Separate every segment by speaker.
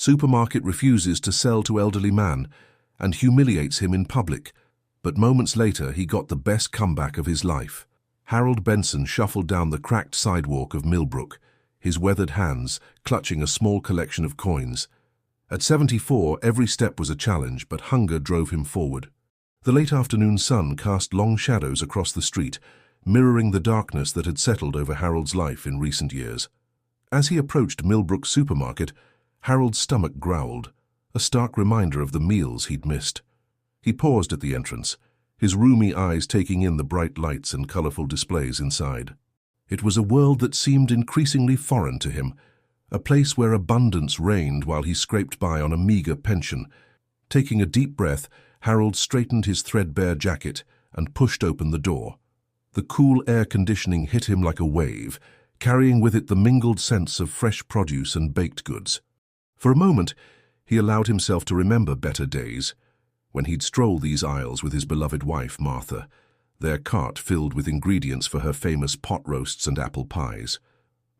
Speaker 1: Supermarket refuses to sell to elderly man and humiliates him in public, but moments later he got the best comeback of his life. Harold Benson shuffled down the cracked sidewalk of Millbrook, his weathered hands clutching a small collection of coins. At 74, every step was a challenge, but hunger drove him forward. The late afternoon sun cast long shadows across the street, mirroring the darkness that had settled over Harold's life in recent years. As he approached Millbrook Supermarket, Harold's stomach growled, a stark reminder of the meals he'd missed. He paused at the entrance, his rheumy eyes taking in the bright lights and colorful displays inside. It was a world that seemed increasingly foreign to him, a place where abundance reigned while he scraped by on a meager pension. Taking a deep breath, Harold straightened his threadbare jacket and pushed open the door. The cool air conditioning hit him like a wave, carrying with it the mingled scents of fresh produce and baked goods. For a moment, he allowed himself to remember better days, when he'd stroll these aisles with his beloved wife, Martha, their cart filled with ingredients for her famous pot roasts and apple pies.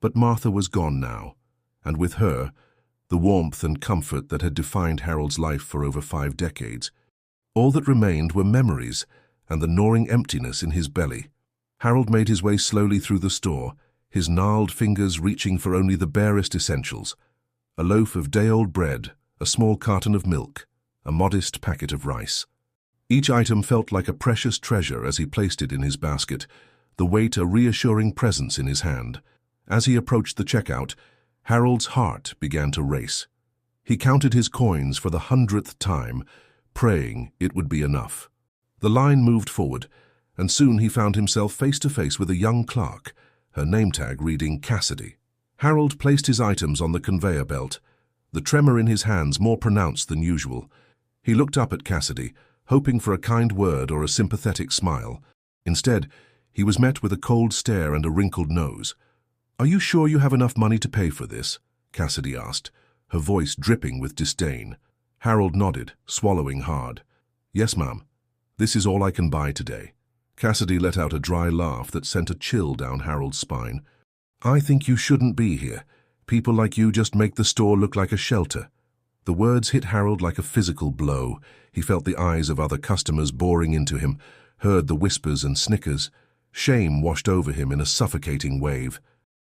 Speaker 1: But Martha was gone now, and with her, the warmth and comfort that had defined Harold's life for over 5 decades. All that remained were memories and the gnawing emptiness in his belly. Harold made his way slowly through the store, his gnarled fingers reaching for only the barest essentials: a loaf of day-old bread, a small carton of milk, a modest packet of rice. Each item felt like a precious treasure as he placed it in his basket, the weight a reassuring presence in his hand. As he approached the checkout, Harold's heart began to race. He counted his coins for the 100th time, praying it would be enough. The line moved forward, and soon he found himself face to face with a young clerk, her name tag reading Cassidy. Harold placed his items on the conveyor belt, the tremor in his hands more pronounced than usual. He looked up at Cassidy, hoping for a kind word or a sympathetic smile. Instead, he was met with a cold stare and a wrinkled nose. "Are you sure you have enough money to pay for this?" Cassidy asked, her voice dripping with disdain. Harold nodded, swallowing hard. "Yes, ma'am. This is all I can buy today." Cassidy let out a dry laugh that sent a chill down Harold's spine. "I think you shouldn't be here. People like you just make the store look like a shelter." The words hit Harold like a physical blow. He felt the eyes of other customers boring into him, heard the whispers and snickers. Shame washed over him in a suffocating wave.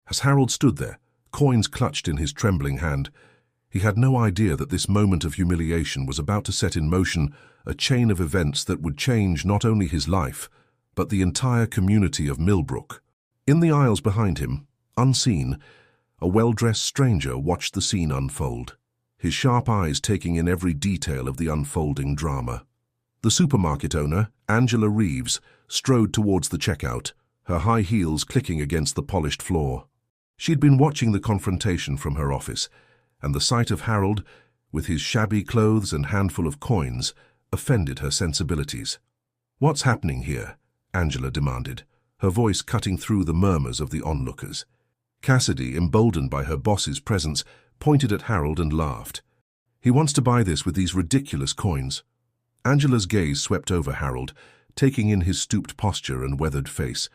Speaker 1: As Harold stood there, coins clutched in his trembling hand, he had no idea that this moment of humiliation was about to set in motion a chain of events that would change not only his life, but the entire community of Millbrook. In the aisles behind him, unseen, a well-dressed stranger watched the scene unfold, his sharp eyes taking in every detail of the unfolding drama. The supermarket owner, Angela Reeves, strode towards the checkout, her high heels clicking against the polished floor. She'd been watching the confrontation from her office, and the sight of Harold, with his shabby clothes and handful of coins, offended her sensibilities. "What's happening here?" Angela demanded, her voice cutting through the murmurs of the onlookers. Cassidy, emboldened by her boss's presence, pointed at Harold and laughed. "He wants to buy this with these ridiculous coins." Angela's gaze swept over Harold, taking in his stooped posture and weathered face.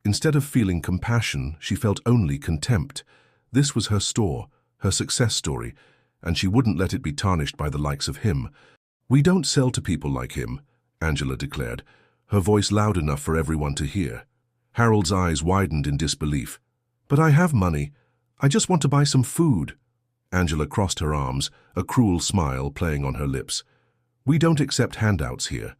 Speaker 1: Instead of feeling compassion, she felt only contempt. This was her store, her success story, and she wouldn't let it be tarnished by the likes of him. "We don't sell to people like him," Angela declared, her voice loud enough for everyone to hear. Harold's eyes widened in disbelief. "But I have money. I just want to buy some food." Angela crossed her arms, a cruel smile playing on her lips. "We don't accept handouts here.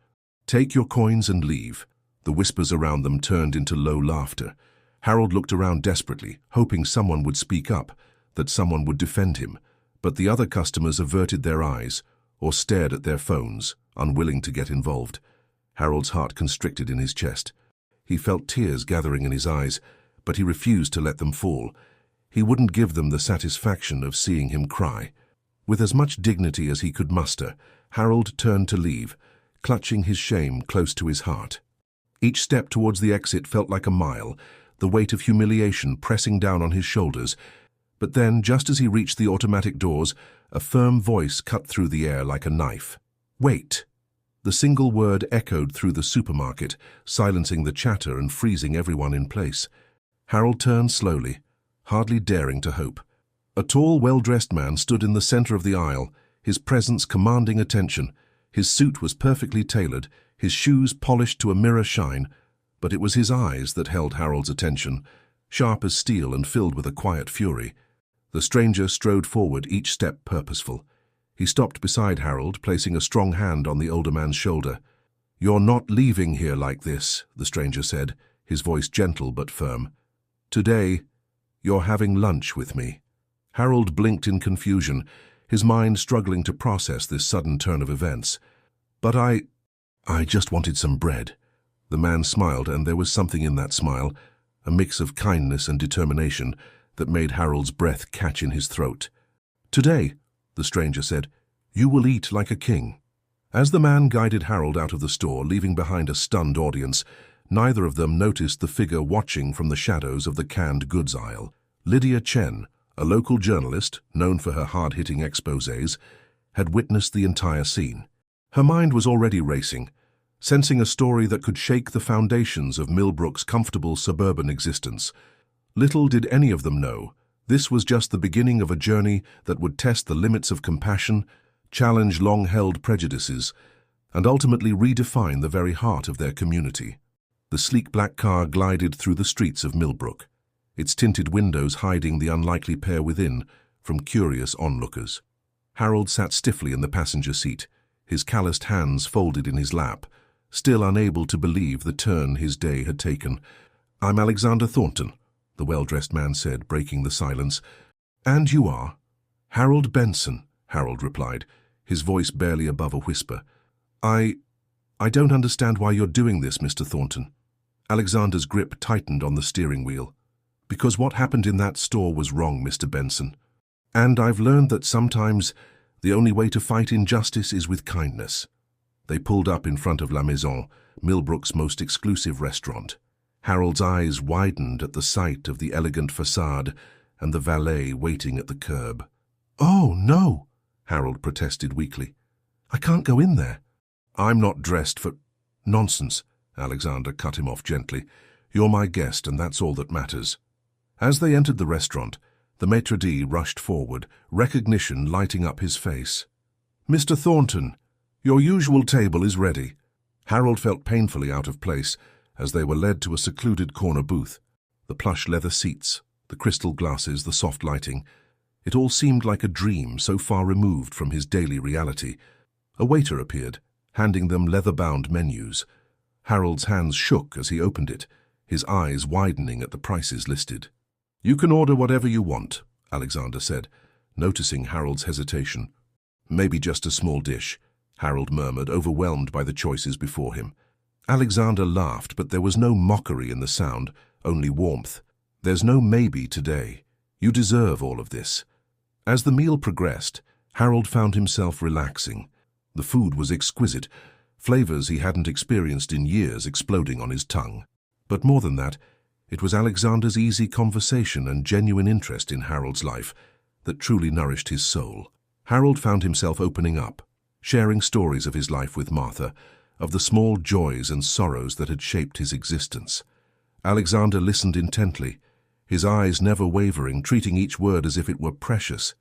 Speaker 1: Take your coins and leave." The whispers around them turned into low laughter. Harold looked around desperately, hoping someone would speak up, that someone would defend him, but the other customers averted their eyes or stared at their phones, unwilling to get involved. Harold's heart constricted in his chest. He felt tears gathering in his eyes, but he refused to let them fall. He wouldn't give them the satisfaction of seeing him cry. With as much dignity as he could muster, Harold turned to leave, clutching his shame close to his heart. Each step towards the exit felt like a mile, the weight of humiliation pressing down on his shoulders. But then, just as he reached the automatic doors, a firm voice cut through the air like a knife. "Wait!" The single word echoed through the supermarket, silencing the chatter and freezing everyone in place. Harold turned slowly, hardly daring to hope. A tall, well-dressed man stood in the center of the aisle, his presence commanding attention. His suit was perfectly tailored, his shoes polished to a mirror shine, but it was his eyes that held Harold's attention, sharp as steel and filled with a quiet fury. The stranger strode forward, each step purposeful. He stopped beside Harold, placing a strong hand on the older man's shoulder. "You're not leaving here like this," the stranger said, his voice gentle but firm. "Today, you're having lunch with me." Harold blinked in confusion, his mind struggling to process this sudden turn of events. "But I just wanted some bread." The man smiled, and there was something in that smile, a mix of kindness and determination, that made Harold's breath catch in his throat. "Today," the stranger said, "you will eat like a king." As the man guided Harold out of the store, leaving behind a stunned audience, neither of them noticed the figure watching from the shadows of the canned goods aisle. Lydia Chen, a local journalist known for her hard-hitting exposés, had witnessed the entire scene. Her mind was already racing, sensing a story that could shake the foundations of Millbrook's comfortable suburban existence. Little did any of them know, this was just the beginning of a journey that would test the limits of compassion, challenge long-held prejudices, and ultimately redefine the very heart of their community. The sleek black car glided through the streets of Millbrook, its tinted windows hiding the unlikely pair within from curious onlookers. Harold sat stiffly in the passenger seat, his calloused hands folded in his lap, still unable to believe the turn his day had taken. "I'm Alexander Thornton," the well-dressed man said, breaking the silence. "And you are?" "Harold Benson," Harold replied, his voice barely above a whisper. I don't understand why you're doing this, Mr. Thornton." Alexander's grip tightened on the steering wheel. "Because what happened in that store was wrong, Mr. Benson. And I've learned that sometimes the only way to fight injustice is with kindness." They pulled up in front of La Maison, Millbrook's most exclusive restaurant. Harold's eyes widened at the sight of the elegant facade and the valet waiting at the curb. "Oh, no," Harold protested weakly. "I can't go in there." "I'm not dressed for—" "Nonsense," Alexander cut him off gently. "You're my guest, and that's all that matters." As they entered the restaurant, the maitre d' rushed forward, recognition lighting up his face. "Mr. Thornton, your usual table is ready." Harold felt painfully out of place as they were led to a secluded corner booth. The plush leather seats, the crystal glasses, the soft lighting. It all seemed like a dream so far removed from his daily reality. A waiter appeared, handing them leather-bound menus. Harold's hands shook as he opened it, his eyes widening at the prices listed. "You can order whatever you want," Alexander said, noticing Harold's hesitation. "Maybe just a small dish," Harold murmured, overwhelmed by the choices before him. Alexander laughed, but there was no mockery in the sound, only warmth. "There's no maybe today. You deserve all of this." As the meal progressed, Harold found himself relaxing. The food was exquisite, flavors he hadn't experienced in years exploding on his tongue. But more than that, it was Alexander's easy conversation and genuine interest in Harold's life that truly nourished his soul. Harold found himself opening up, sharing stories of his life with Martha, of the small joys and sorrows that had shaped his existence. Alexander listened intently, his eyes never wavering, treating each word as if it were precious.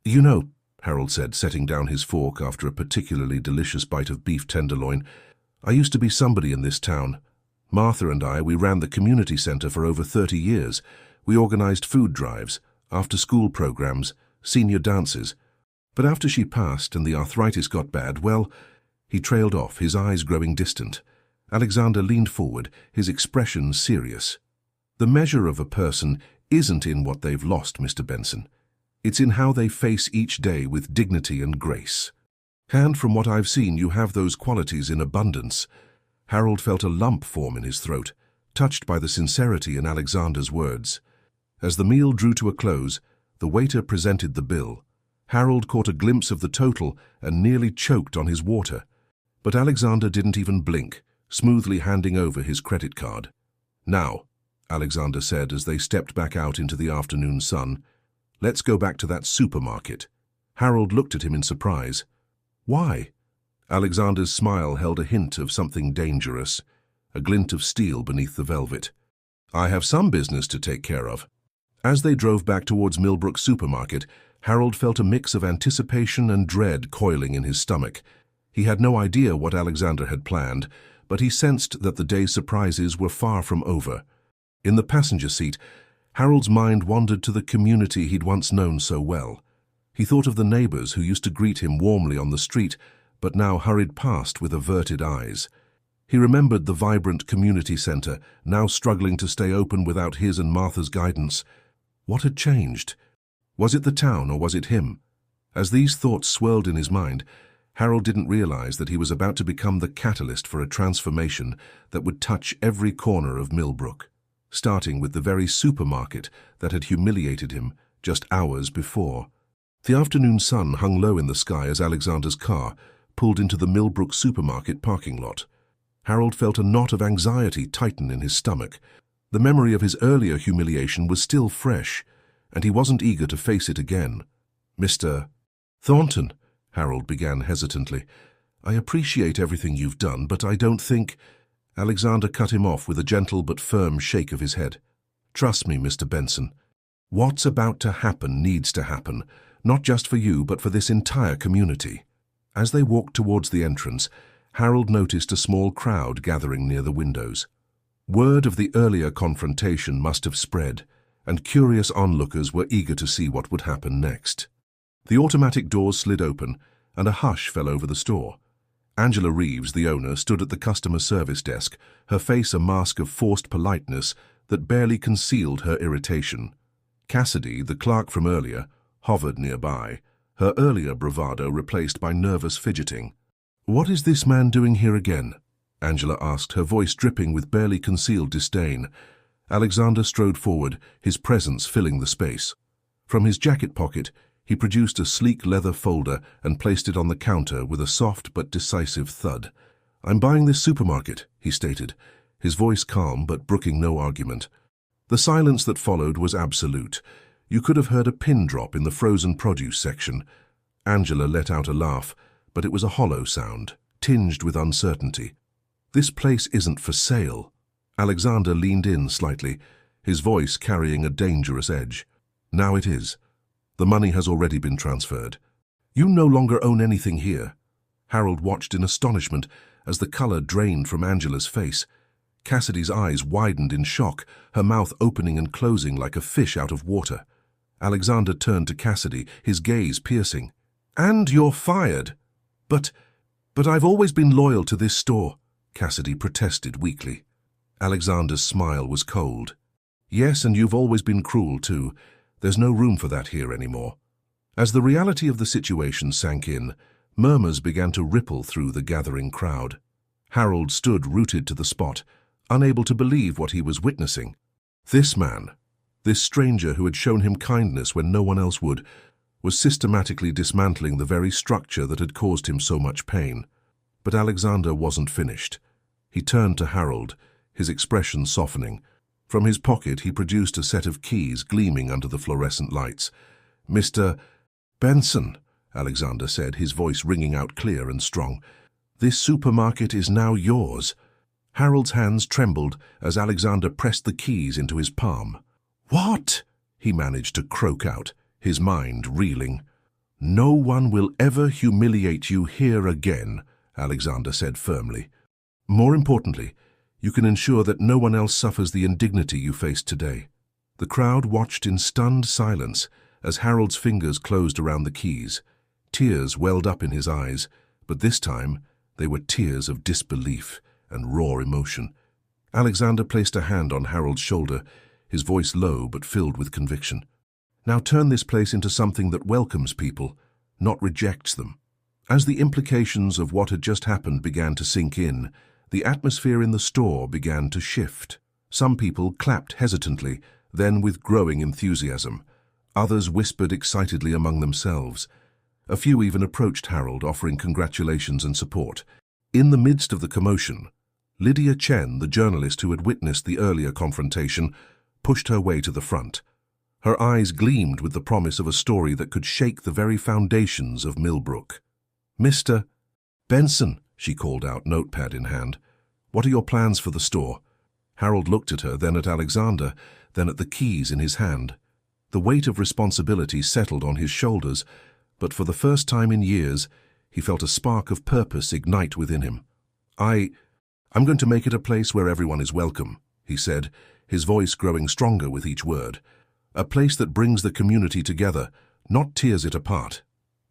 Speaker 1: "You know," Harold said, setting down his fork after a particularly delicious bite of beef tenderloin, "I used to be somebody in this town. Martha and we ran the community center for over 30 years. We organized food drives, after-school programs, senior dances. But after she passed and the arthritis got bad, well," he trailed off, his eyes growing distant. Alexander leaned forward, his expression serious. "The measure of a person isn't in what they've lost, Mr. Benson. It's in how they face each day with dignity and grace. And from what I've seen, you have those qualities in abundance." Harold felt a lump form in his throat, touched by the sincerity in Alexander's words. As the meal drew to a close, the waiter presented the bill. Harold caught a glimpse of the total and nearly choked on his water. But Alexander didn't even blink, smoothly handing over his credit card. "Now," Alexander said as they stepped back out into the afternoon sun, "let's go back to that supermarket." Harold looked at him in surprise. "Why?" Alexander's smile held a hint of something dangerous, a glint of steel beneath the velvet. "I have some business to take care of." As they drove back towards Millbrook Supermarket, Harold felt a mix of anticipation and dread coiling in his stomach. He had no idea what Alexander had planned, but he sensed that the day's surprises were far from over. In the passenger seat, Harold's mind wandered to the community he'd once known so well. He thought of the neighbors who used to greet him warmly on the street, but now hurried past with averted eyes. He remembered the vibrant community center, now struggling to stay open without his and Martha's guidance. What had changed? Was it the town or was it him? As these thoughts swirled in his mind, Harold didn't realize that he was about to become the catalyst for a transformation that would touch every corner of Millbrook, starting with the very supermarket that had humiliated him just hours before. The afternoon sun hung low in the sky as Alexander's car pulled into the Millbrook Supermarket parking lot. Harold felt a knot of anxiety tighten in his stomach. The memory of his earlier humiliation was still fresh, and he wasn't eager to face it again. "Mr. Thornton," Harold began hesitantly, "I appreciate everything you've done, but I don't think—" Alexander cut him off with a gentle but firm shake of his head. "Trust me, Mr. Benson. What's about to happen needs to happen, not just for you, but for this entire community." As they walked towards the entrance, Harold noticed a small crowd gathering near the windows. Word of the earlier confrontation must have spread, and curious onlookers were eager to see what would happen next. The automatic doors slid open, and a hush fell over the store. Angela Reeves, the owner, stood at the customer service desk, her face a mask of forced politeness that barely concealed her irritation. Cassidy, the clerk from earlier, hovered nearby, her earlier bravado replaced by nervous fidgeting. "What is this man doing here again?" Angela asked, her voice dripping with barely concealed disdain. Alexander strode forward, his presence filling the space. From his jacket pocket, he produced a sleek leather folder and placed it on the counter with a soft but decisive thud. "I'm buying this supermarket," he stated, his voice calm but brooking no argument. The silence that followed was absolute. You could have heard a pin drop in the frozen produce section. Angela let out a laugh, but it was a hollow sound, tinged with uncertainty. "This place isn't for sale." Alexander leaned in slightly, his voice carrying a dangerous edge. "Now it is. The money has already been transferred. You no longer own anything here." Harold watched in astonishment as the color drained from Angela's face. Cassidy's eyes widened in shock, her mouth opening and closing like a fish out of water. Alexander turned to Cassidy, his gaze piercing. "And you're fired." But I've always been loyal to this store," Cassidy protested weakly. Alexander's smile was cold. "Yes, and you've always been cruel too. There's no room for that here anymore." As the reality of the situation sank in, murmurs began to ripple through the gathering crowd. Harold stood rooted to the spot, unable to believe what he was witnessing. This man, this stranger who had shown him kindness when no one else would, was systematically dismantling the very structure that had caused him so much pain. But Alexander wasn't finished. He turned to Harold, his expression softening. From his pocket he produced a set of keys gleaming under the fluorescent lights. "Mr. Benson," Alexander said, his voice ringing out clear and strong, "this supermarket is now yours." Harold's hands trembled as Alexander pressed the keys into his palm. "What?" he managed to croak out, his mind reeling. "No one will ever humiliate you here again," Alexander said firmly. "More importantly, you can ensure that no one else suffers the indignity you faced today." The crowd watched in stunned silence as Harold's fingers closed around the keys. Tears welled up in his eyes, but this time they were tears of disbelief and raw emotion. Alexander placed a hand on Harold's shoulder, his voice low but filled with conviction. "Now turn this place into something that welcomes people, not rejects them." As the implications of what had just happened began to sink in, the atmosphere in the store began to shift. Some people clapped hesitantly, then with growing enthusiasm. Others whispered excitedly among themselves. A few even approached Harold, offering congratulations and support. In the midst of the commotion, Lydia Chen, the journalist who had witnessed the earlier confrontation, pushed her way to the front. Her eyes gleamed with the promise of a story that could shake the very foundations of Millbrook. "Mr. Benson," she called out, notepad in hand, "what are your plans for the store?" Harold looked at her, then at Alexander, then at the keys in his hand. The weight of responsibility settled on his shoulders, but for the first time in years, he felt a spark of purpose ignite within him. I'm going to make it a place where everyone is welcome," he said, his voice growing stronger with each word. "A place that brings the community together, not tears it apart."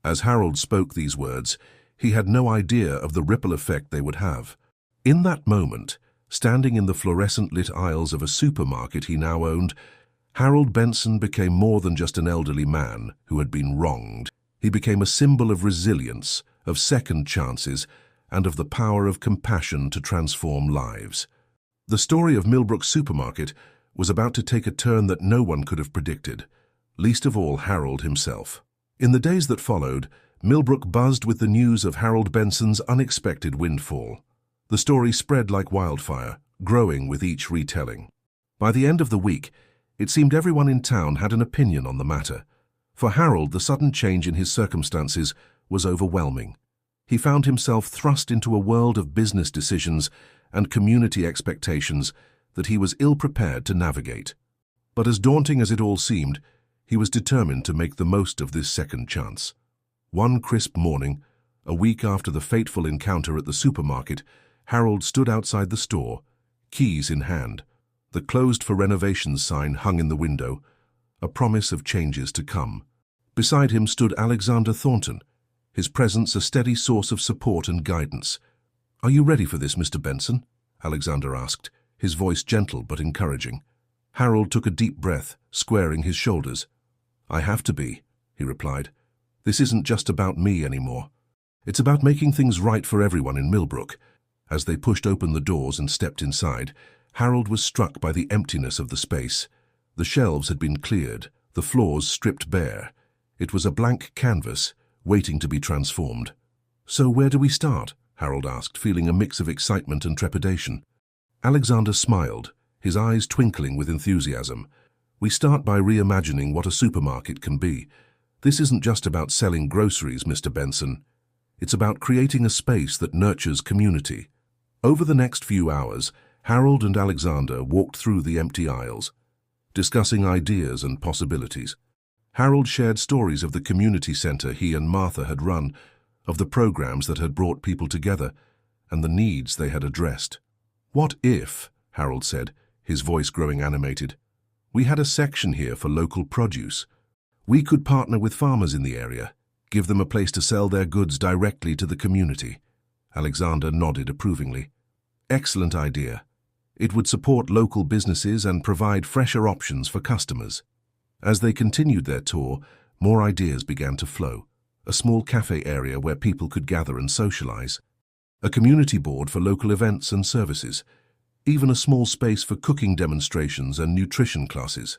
Speaker 1: As Harold spoke these words, he had no idea of the ripple effect they would have. In that moment, standing in the fluorescent-lit aisles of a supermarket he now owned, Harold Benson became more than just an elderly man who had been wronged. He became a symbol of resilience, of second chances, and of the power of compassion to transform lives. The story of Millbrook Supermarket was about to take a turn that no one could have predicted, least of all Harold himself. In the days that followed, Millbrook buzzed with the news of Harold Benson's unexpected windfall. The story spread like wildfire, growing with each retelling. By the end of the week, it seemed everyone in town had an opinion on the matter. For Harold, the sudden change in his circumstances was overwhelming. He found himself thrust into a world of business decisions and community expectations that he was ill-prepared to navigate. But as daunting as it all seemed, he was determined to make the most of this second chance. One crisp morning, a week after the fateful encounter at the supermarket, Harold stood outside the store, keys in hand. The closed for renovations sign hung in the window, a promise of changes to come. Beside him stood Alexander Thornton, his presence a steady source of support and guidance. "Are you ready for this, Mr. Benson?" Alexander asked, his voice gentle but encouraging. Harold took a deep breath, squaring his shoulders. "I have to be," he replied. "This isn't just about me anymore. It's about making things right for everyone in Millbrook." As they pushed open the doors and stepped inside, Harold was struck by the emptiness of the space. The shelves had been cleared, the floors stripped bare. It was a blank canvas, waiting to be transformed. "So where do we start?" Harold asked, feeling a mix of excitement and trepidation. Alexander smiled, his eyes twinkling with enthusiasm. "We start by reimagining what a supermarket can be. This isn't just about selling groceries, Mr. Benson. It's about creating a space that nurtures community." Over the next few hours, Harold and Alexander walked through the empty aisles, discussing ideas and possibilities. Harold shared stories of the community center he and Martha had run, of the programs that had brought people together, and the needs they had addressed. "What if," Harold said, his voice growing animated, "we had a section here for local produce? We could partner with farmers in the area, give them a place to sell their goods directly to the community." Alexander nodded approvingly. "Excellent idea. It would support local businesses and provide fresher options for customers." As they continued their tour, more ideas began to flow. A small cafe area where people could gather and socialize. A community board for local events and services. Even a small space for cooking demonstrations and nutrition classes.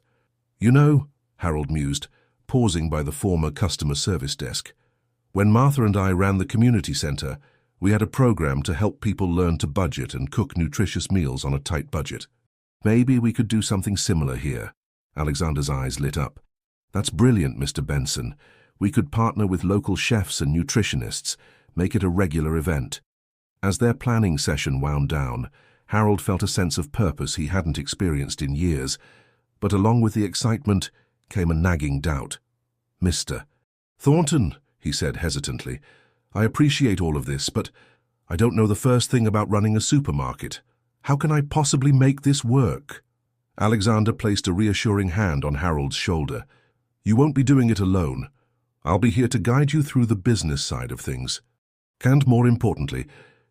Speaker 1: "You know," Harold mused, pausing by the former customer service desk, "when Martha and I ran the community center, we had a program to help people learn to budget and cook nutritious meals on a tight budget. Maybe we could do something similar here." Alexander's eyes lit up. "That's brilliant, Mr. Benson. We could partner with local chefs and nutritionists, make it a regular event." As their planning session wound down, Harold felt a sense of purpose he hadn't experienced in years, but along with the excitement came a nagging doubt. "Mr. Thornton," he said hesitantly, "I appreciate all of this, but I don't know the first thing about running a supermarket. How can I possibly make this work?" Alexander placed a reassuring hand on Harold's shoulder. "You won't be doing it alone. I'll be here to guide you through the business side of things. And more importantly,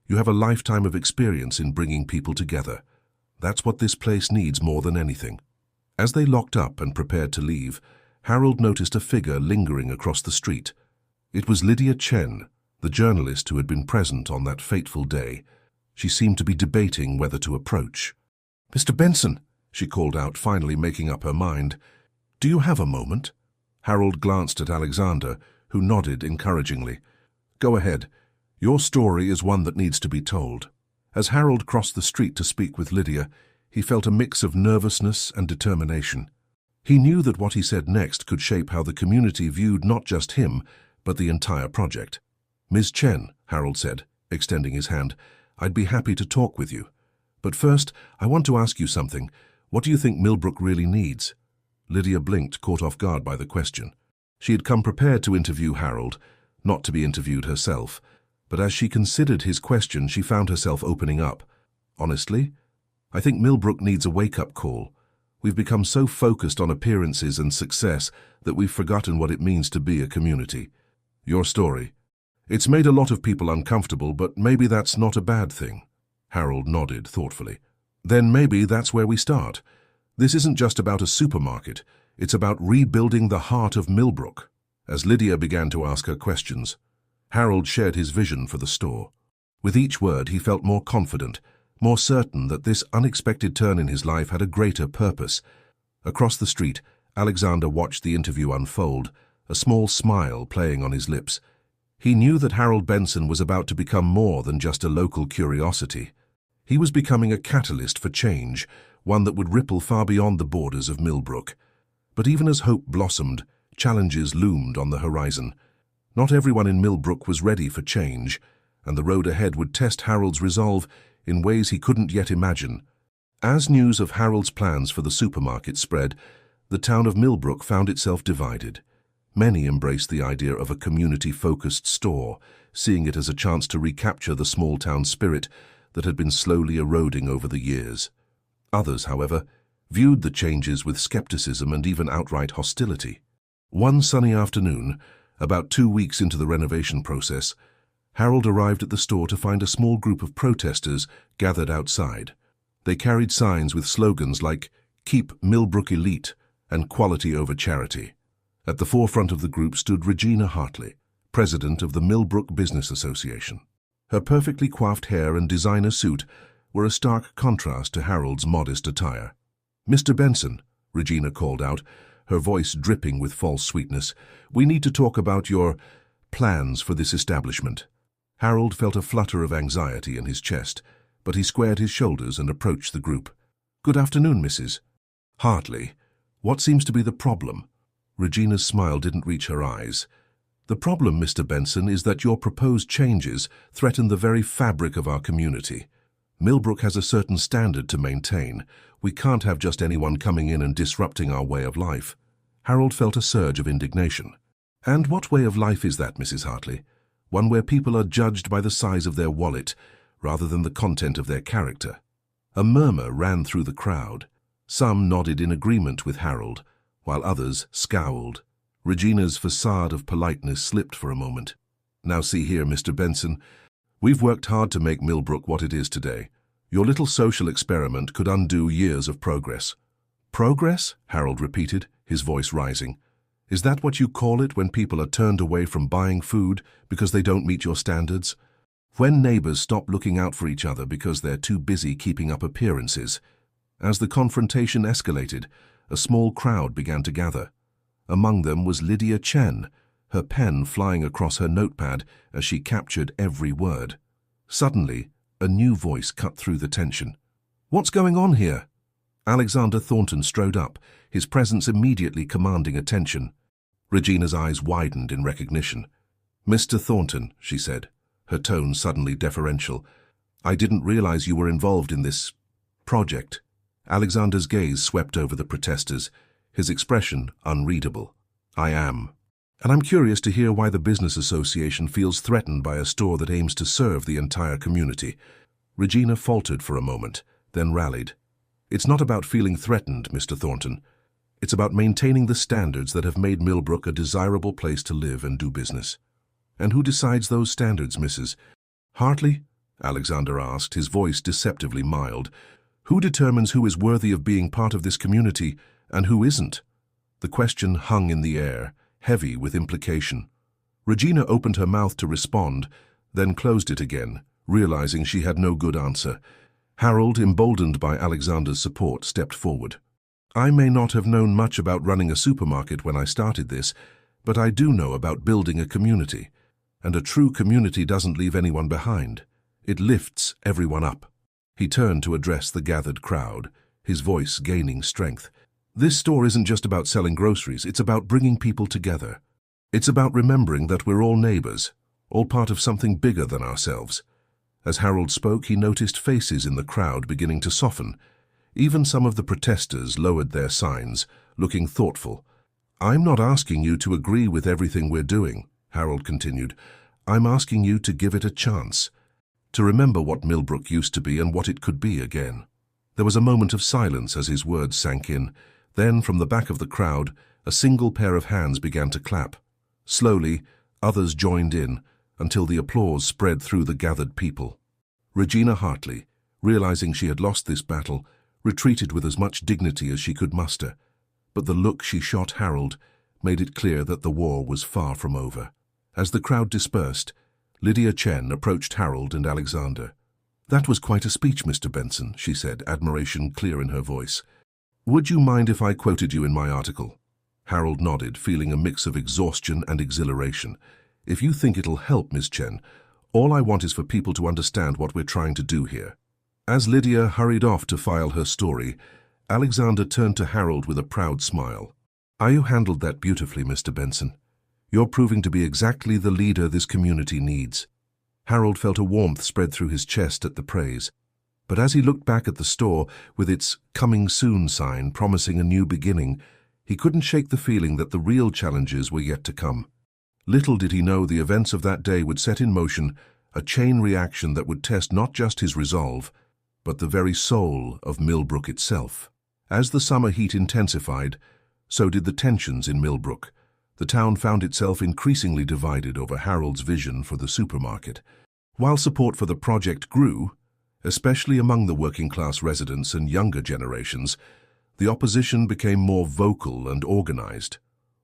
Speaker 1: you have a lifetime of experience in bringing people together. That's what this place needs more than anything." As they locked up and prepared to leave, Harold noticed a figure lingering across the street. It was Lydia Chen, the journalist who had been present on that fateful day. She seemed to be debating whether to approach. "Mr. Benson," she called out, finally making up her mind. "Do you have a moment?" Harold glanced at Alexander, who nodded encouragingly. "Go ahead. Your story is one that needs to be told." As Harold crossed the street to speak with Lydia, he felt a mix of nervousness and determination. He knew that what he said next could shape how the community viewed not just him, but the entire project. "Ms. Chen," Harold said, extending his hand, "I'd be happy to talk with you. But first, I want to ask you something. What do you think Millbrook really needs?" Lydia blinked, caught off guard by the question. She had come prepared to interview Harold, not to be interviewed herself, but as she considered his question, she found herself opening up. Honestly, I think Millbrook needs a wake-up call. We've become so focused on appearances and success that we've forgotten what it means to be a community. Your story. It's made a lot of people uncomfortable, but maybe that's not a bad thing. Harold nodded thoughtfully. Then maybe that's where we start. This isn't just about a supermarket. It's about rebuilding the heart of Millbrook. As Lydia began to ask her questions, Harold shared his vision for the store. With each word, he felt more confident, more certain that this unexpected turn in his life had a greater purpose. Across the street, Alexander watched the interview unfold, a small smile playing on his lips. He knew that Harold Benson was about to become more than just a local curiosity. He was becoming a catalyst for change, one that would ripple far beyond the borders of Millbrook. But even as hope blossomed, challenges loomed on the horizon. Not everyone in Millbrook was ready for change, and the road ahead would test Harold's resolve in ways he couldn't yet imagine. As news of Harold's plans for the supermarket spread, the town of Millbrook found itself divided. Many embraced the idea of a community-focused store, seeing it as a chance to recapture the small-town spirit that had been slowly eroding over the years. Others, however, viewed the changes with skepticism and even outright hostility. One sunny afternoon, about 2 weeks into the renovation process, Harold arrived at the store to find a small group of protesters gathered outside. They carried signs with slogans like "Keep Millbrook Elite" and "Quality over Charity." At the forefront of the group stood Regina Hartley, president of the Millbrook Business Association. Her perfectly coiffed hair and designer suit were a stark contrast to Harold's modest attire. "Mr. Benson," Regina called out, her voice dripping with false sweetness, "we need to talk about your plans for this establishment." Harold felt a flutter of anxiety in his chest, but he squared his shoulders and approached the group. "Good afternoon, Mrs. Hartley. What seems to be the problem?" Regina's smile didn't reach her eyes. "The problem, Mr. Benson, is that your proposed changes threaten the very fabric of our community. Millbrook has a certain standard to maintain. We can't have just anyone coming in and disrupting our way of life." Harold felt a surge of indignation. "And what way of life is that, Mrs. Hartley? One where people are judged by the size of their wallet, rather than the content of their character." A murmur ran through the crowd. Some nodded in agreement with Harold, while others scowled. Regina's facade of politeness slipped for a moment. "Now see here, Mr. Benson. We've worked hard to make Millbrook what it is today. Your little social experiment could undo years of progress." "Progress?" Harold repeated, his voice rising. "Is that what you call it when people are turned away from buying food because they don't meet your standards? When neighbors stop looking out for each other because they're too busy keeping up appearances?" As the confrontation escalated, a small crowd began to gather. Among them was Lydia Chen, her pen flying across her notepad as she captured every word. Suddenly, a new voice cut through the tension. "What's going on here?" Alexander Thornton strode up, his presence immediately commanding attention. Regina's eyes widened in recognition. "Mr. Thornton," she said, her tone suddenly deferential, "I didn't realize you were involved in this project." Alexander's gaze swept over the protesters, his expression unreadable. "I am. And I'm curious to hear why the Business Association feels threatened by a store that aims to serve the entire community." Regina faltered for a moment, then rallied. "It's not about feeling threatened, Mr. Thornton. It's about maintaining the standards that have made Millbrook a desirable place to live and do business." "And who decides those standards, Mrs. Hartley?" Alexander asked, his voice deceptively mild. "Who determines who is worthy of being part of this community and who isn't?" The question hung in the air, heavy with implication. Regina opened her mouth to respond, then closed it again, realizing she had no good answer. Harold, emboldened by Alexander's support, stepped forward. "I may not have known much about running a supermarket when I started this, but I do know about building a community. And a true community doesn't leave anyone behind. It lifts everyone up." He turned to address the gathered crowd, his voice gaining strength. "This store isn't just about selling groceries, it's about bringing people together. It's about remembering that we're all neighbors, all part of something bigger than ourselves." As Harold spoke, he noticed faces in the crowd beginning to soften. Even some of the protesters lowered their signs, looking thoughtful. "I'm not asking you to agree with everything we're doing," Harold continued. "I'm asking you to give it a chance, to remember what Millbrook used to be and what it could be again." There was a moment of silence as his words sank in. Then, from the back of the crowd, a single pair of hands began to clap. Slowly, others joined in, until the applause spread through the gathered people. Regina Hartley, realizing she had lost this battle, retreated with as much dignity as she could muster. But the look she shot Harold made it clear that the war was far from over. As the crowd dispersed, Lydia Chen approached Harold and Alexander. "That was quite a speech, Mr. Benson," she said, admiration clear in her voice. "Would you mind if I quoted you in my article?" Harold nodded, feeling a mix of exhaustion and exhilaration. "If you think it'll help, Miss Chen, all I want is for people to understand what we're trying to do here." As Lydia hurried off to file her story, Alexander turned to Harold with a proud smile. "You handled that beautifully, Mr. Benson. You're proving to be exactly the leader this community needs." Harold felt a warmth spread through his chest at the praise. But as he looked back at the store, with its "coming soon" sign promising a new beginning, he couldn't shake the feeling that the real challenges were yet to come. Little did he know the events of that day would set in motion a chain reaction that would test not just his resolve, but the very soul of Millbrook itself. As the summer heat intensified, so did the tensions in Millbrook. The town found itself increasingly divided over Harold's vision for the supermarket. While support for the project grew, especially among the working-class residents and younger generations, the opposition became more vocal and organized.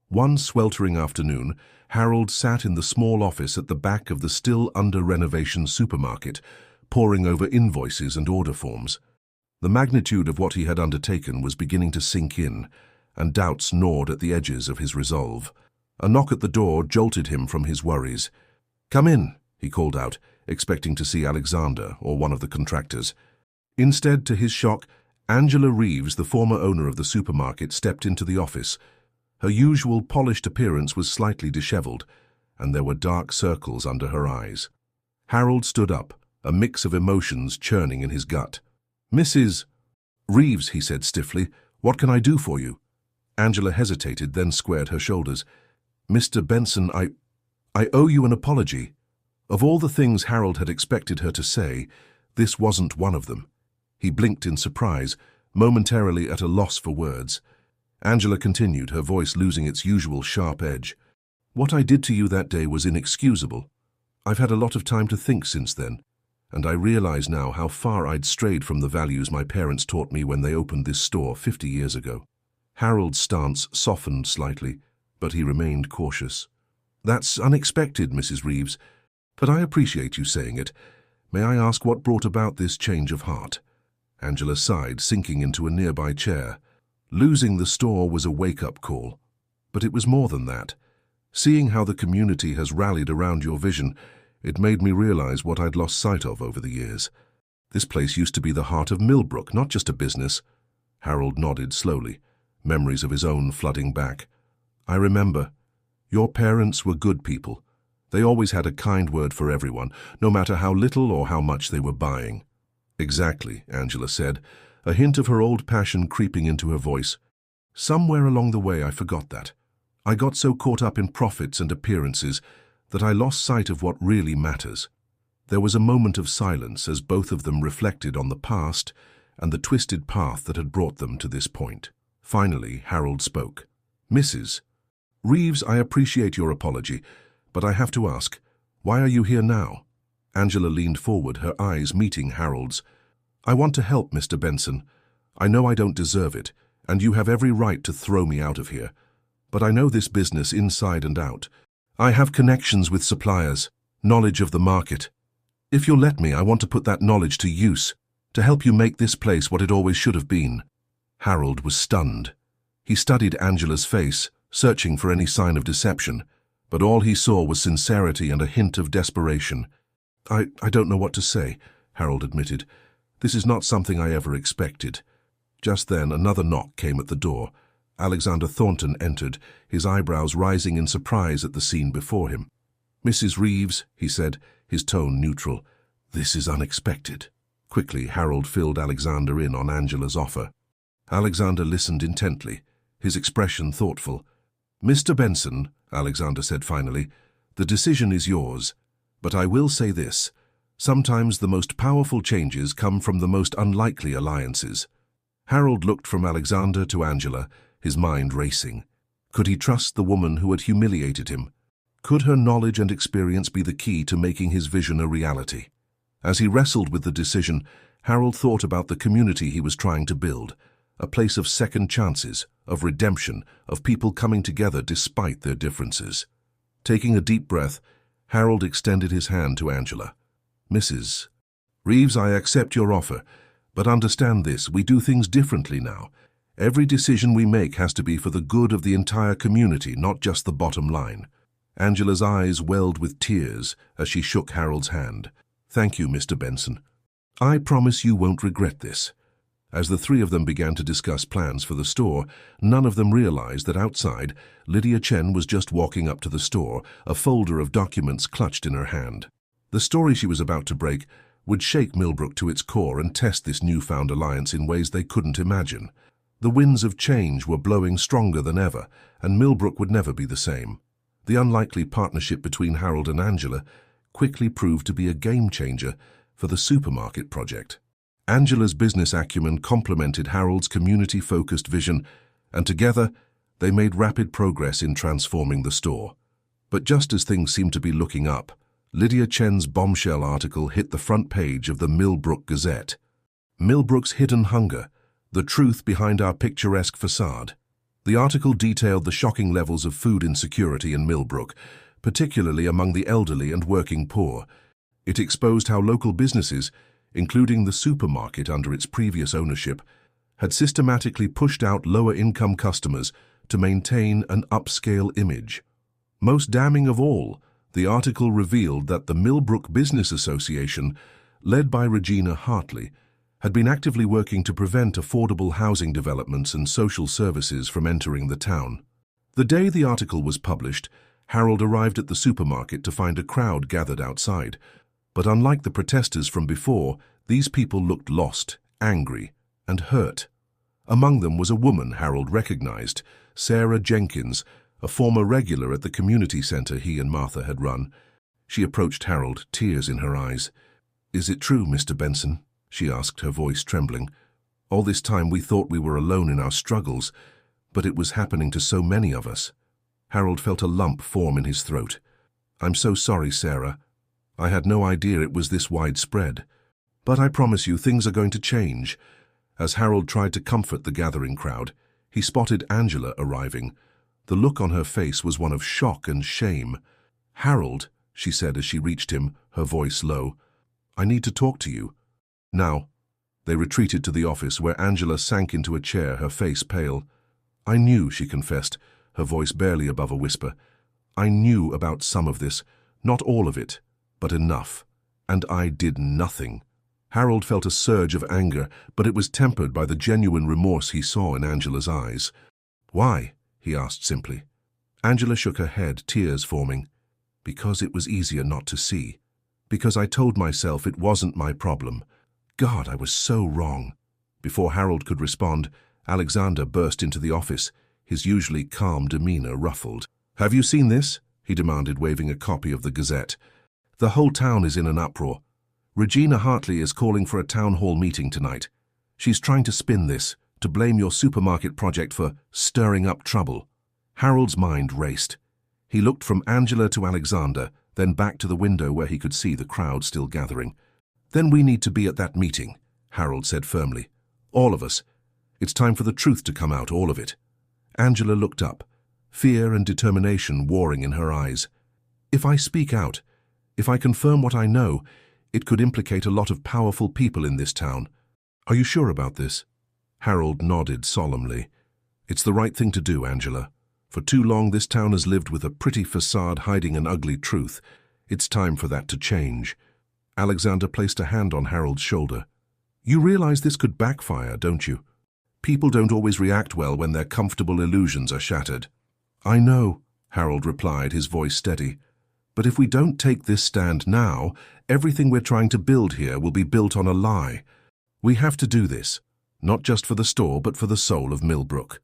Speaker 1: One sweltering afternoon, Harold sat in the small office at the back of the still under-renovation supermarket, poring over invoices and order forms. The magnitude of what he had undertaken was beginning to sink in, and doubts gnawed at the edges of his resolve. A knock at the door jolted him from his worries. "Come in," he called out, expecting to see Alexander or one of the contractors. Instead, to his shock, Angela Reeves, the former owner of the supermarket, stepped into the office. Her usual polished appearance was slightly disheveled, and there were dark circles under her eyes. Harold stood up, a mix of emotions churning in his gut. "Mrs. Reeves," he said stiffly, "what can I do for you?" Angela hesitated, then squared her shoulders. "Mr. Benson, I owe you an apology." Of all the things Harold had expected her to say, this wasn't one of them. He blinked in surprise, momentarily at a loss for words. Angela continued, her voice losing its usual sharp edge. "What I did to you that day was inexcusable. I've had a lot of time to think since then, and I realize now how far I'd strayed from the values my parents taught me when they opened this store 50 years ago." Harold's stance softened slightly, but he remained cautious. "That's unexpected, Mrs. Reeves, but I appreciate you saying it. May I ask what brought about this change of heart?" Angela sighed, sinking into a nearby chair. Losing the store was a wake-up call, but it was more than that. Seeing how the community has rallied around your vision, it made me realize what I'd lost sight of over the years. This place used to be the heart of Millbrook, not just a business. Harold nodded slowly, memories of his own flooding back. "I remember. Your parents were good people. They always had a kind word for everyone, no matter how little or how much they were buying." "Exactly," Angela said, a hint of her old passion creeping into her voice. "Somewhere along the way I forgot that. I got so caught up in profits and appearances that I lost sight of what really matters." There was a moment of silence as both of them reflected on the past and the twisted path that had brought them to this point. Finally, Harold spoke. "Mrs. Reeves, I appreciate your apology, but I have to ask, why are you here now?" Angela leaned forward, her eyes meeting Harold's. "I want to help, Mr. Benson. I know I don't deserve it, and you have every right to throw me out of here. But I know this business inside and out. I have connections with suppliers, knowledge of the market. If you'll let me, I want to put that knowledge to use, to help you make this place what it always should have been." Harold was stunned. He studied Angela's face, searching for any sign of deception, but all he saw was sincerity and a hint of desperation. I don't know what to say," Harold admitted. "This is not something I ever expected." Just then, another knock came at the door. Alexander Thornton entered, his eyebrows rising in surprise at the scene before him. "Mrs. Reeves," he said, his tone neutral, "this is unexpected." Quickly, Harold filled Alexander in on Angela's offer. Alexander listened intently, his expression thoughtful. "Mr. Benson," Alexander said finally, "the decision is yours. But I will say this. Sometimes the most powerful changes come from the most unlikely alliances." Harold looked from Alexander to Angela, his mind racing. Could he trust the woman who had humiliated him? Could her knowledge and experience be the key to making his vision a reality? As he wrestled with the decision, Harold thought about the community he was trying to build, a place of second chances, of redemption, of people coming together despite their differences. Taking a deep breath, Harold extended his hand to Angela. "Mrs. Reeves, I accept your offer, but understand this, we do things differently now. Every decision we make has to be for the good of the entire community, not just the bottom line." Angela's eyes welled with tears as she shook Harold's hand. "Thank you, Mr. Benson. I promise you won't regret this." As the three of them began to discuss plans for the store, none of them realized that outside, Lydia Chen was just walking up to the store, a folder of documents clutched in her hand. The story she was about to break would shake Millbrook to its core and test this newfound alliance in ways they couldn't imagine. The winds of change were blowing stronger than ever, and Millbrook would never be the same. The unlikely partnership between Harold and Angela quickly proved to be a game-changer for the supermarket project. Angela's business acumen complemented Harold's community-focused vision, and together they made rapid progress in transforming the store. But just as things seemed to be looking up, Lydia Chen's bombshell article hit the front page of the Millbrook Gazette. "Millbrook's Hidden Hunger: The Truth Behind Our Picturesque Facade." The article detailed the shocking levels of food insecurity in Millbrook, particularly among the elderly and working poor. It exposed how local businesses, including the supermarket under its previous ownership, had systematically pushed out lower-income customers to maintain an upscale image. Most damning of all, the article revealed that the Millbrook Business Association, led by Regina Hartley, had been actively working to prevent affordable housing developments and social services from entering the town. The day the article was published, Harold arrived at the supermarket to find a crowd gathered outside. But unlike the protesters from before, these people looked lost, angry, and hurt. Among them was a woman Harold recognized, Sarah Jenkins, a former regular at the community center he and Martha had run. She approached Harold, tears in her eyes. "Is it true, Mr. Benson?" she asked, her voice trembling. "All this time we thought we were alone in our struggles, but it was happening to so many of us." Harold felt a lump form in his throat. "I'm so sorry, Sarah. I had no idea it was this widespread. But I promise you things are going to change." As Harold tried to comfort the gathering crowd, he spotted Angela arriving. The look on her face was one of shock and shame. "Harold," she said as she reached him, her voice low, "I need to talk to you." "Now." They retreated to the office, where Angela sank into a chair, her face pale. "I knew," she confessed, her voice barely above a whisper. "I knew about some of this, not all of it, but enough. And I did nothing." Harold felt a surge of anger, but it was tempered by the genuine remorse he saw in Angela's eyes. "Why?" he asked simply. Angela shook her head, tears forming. "Because it was easier not to see. Because I told myself it wasn't my problem. God, I was so wrong." Before Harold could respond, Alexander burst into the office, his usually calm demeanor ruffled. "Have you seen this?" he demanded, waving a copy of the Gazette. "The whole town is in an uproar. Regina Hartley is calling for a town hall meeting tonight. She's trying to spin this, to blame your supermarket project for stirring up trouble." Harold's mind raced. He looked from Angela to Alexander, then back to the window where he could see the crowd still gathering. "Then we need to be at that meeting," Harold said firmly. "All of us. It's time for the truth to come out, all of it." Angela looked up, fear and determination warring in her eyes. "If I speak out, if I confirm what I know, it could implicate a lot of powerful people in this town. Are you sure about this?" Harold nodded solemnly. "It's the right thing to do, Angela. For too long this town has lived with a pretty facade hiding an ugly truth. It's time for that to change." Alexander placed a hand on Harold's shoulder. "You realize this could backfire, don't you? People don't always react well when their comfortable illusions are shattered." "I know," Harold replied, his voice steady. "But if we don't take this stand now, everything we're trying to build here will be built on a lie. We have to do this, not just for the store, but for the soul of Millbrook."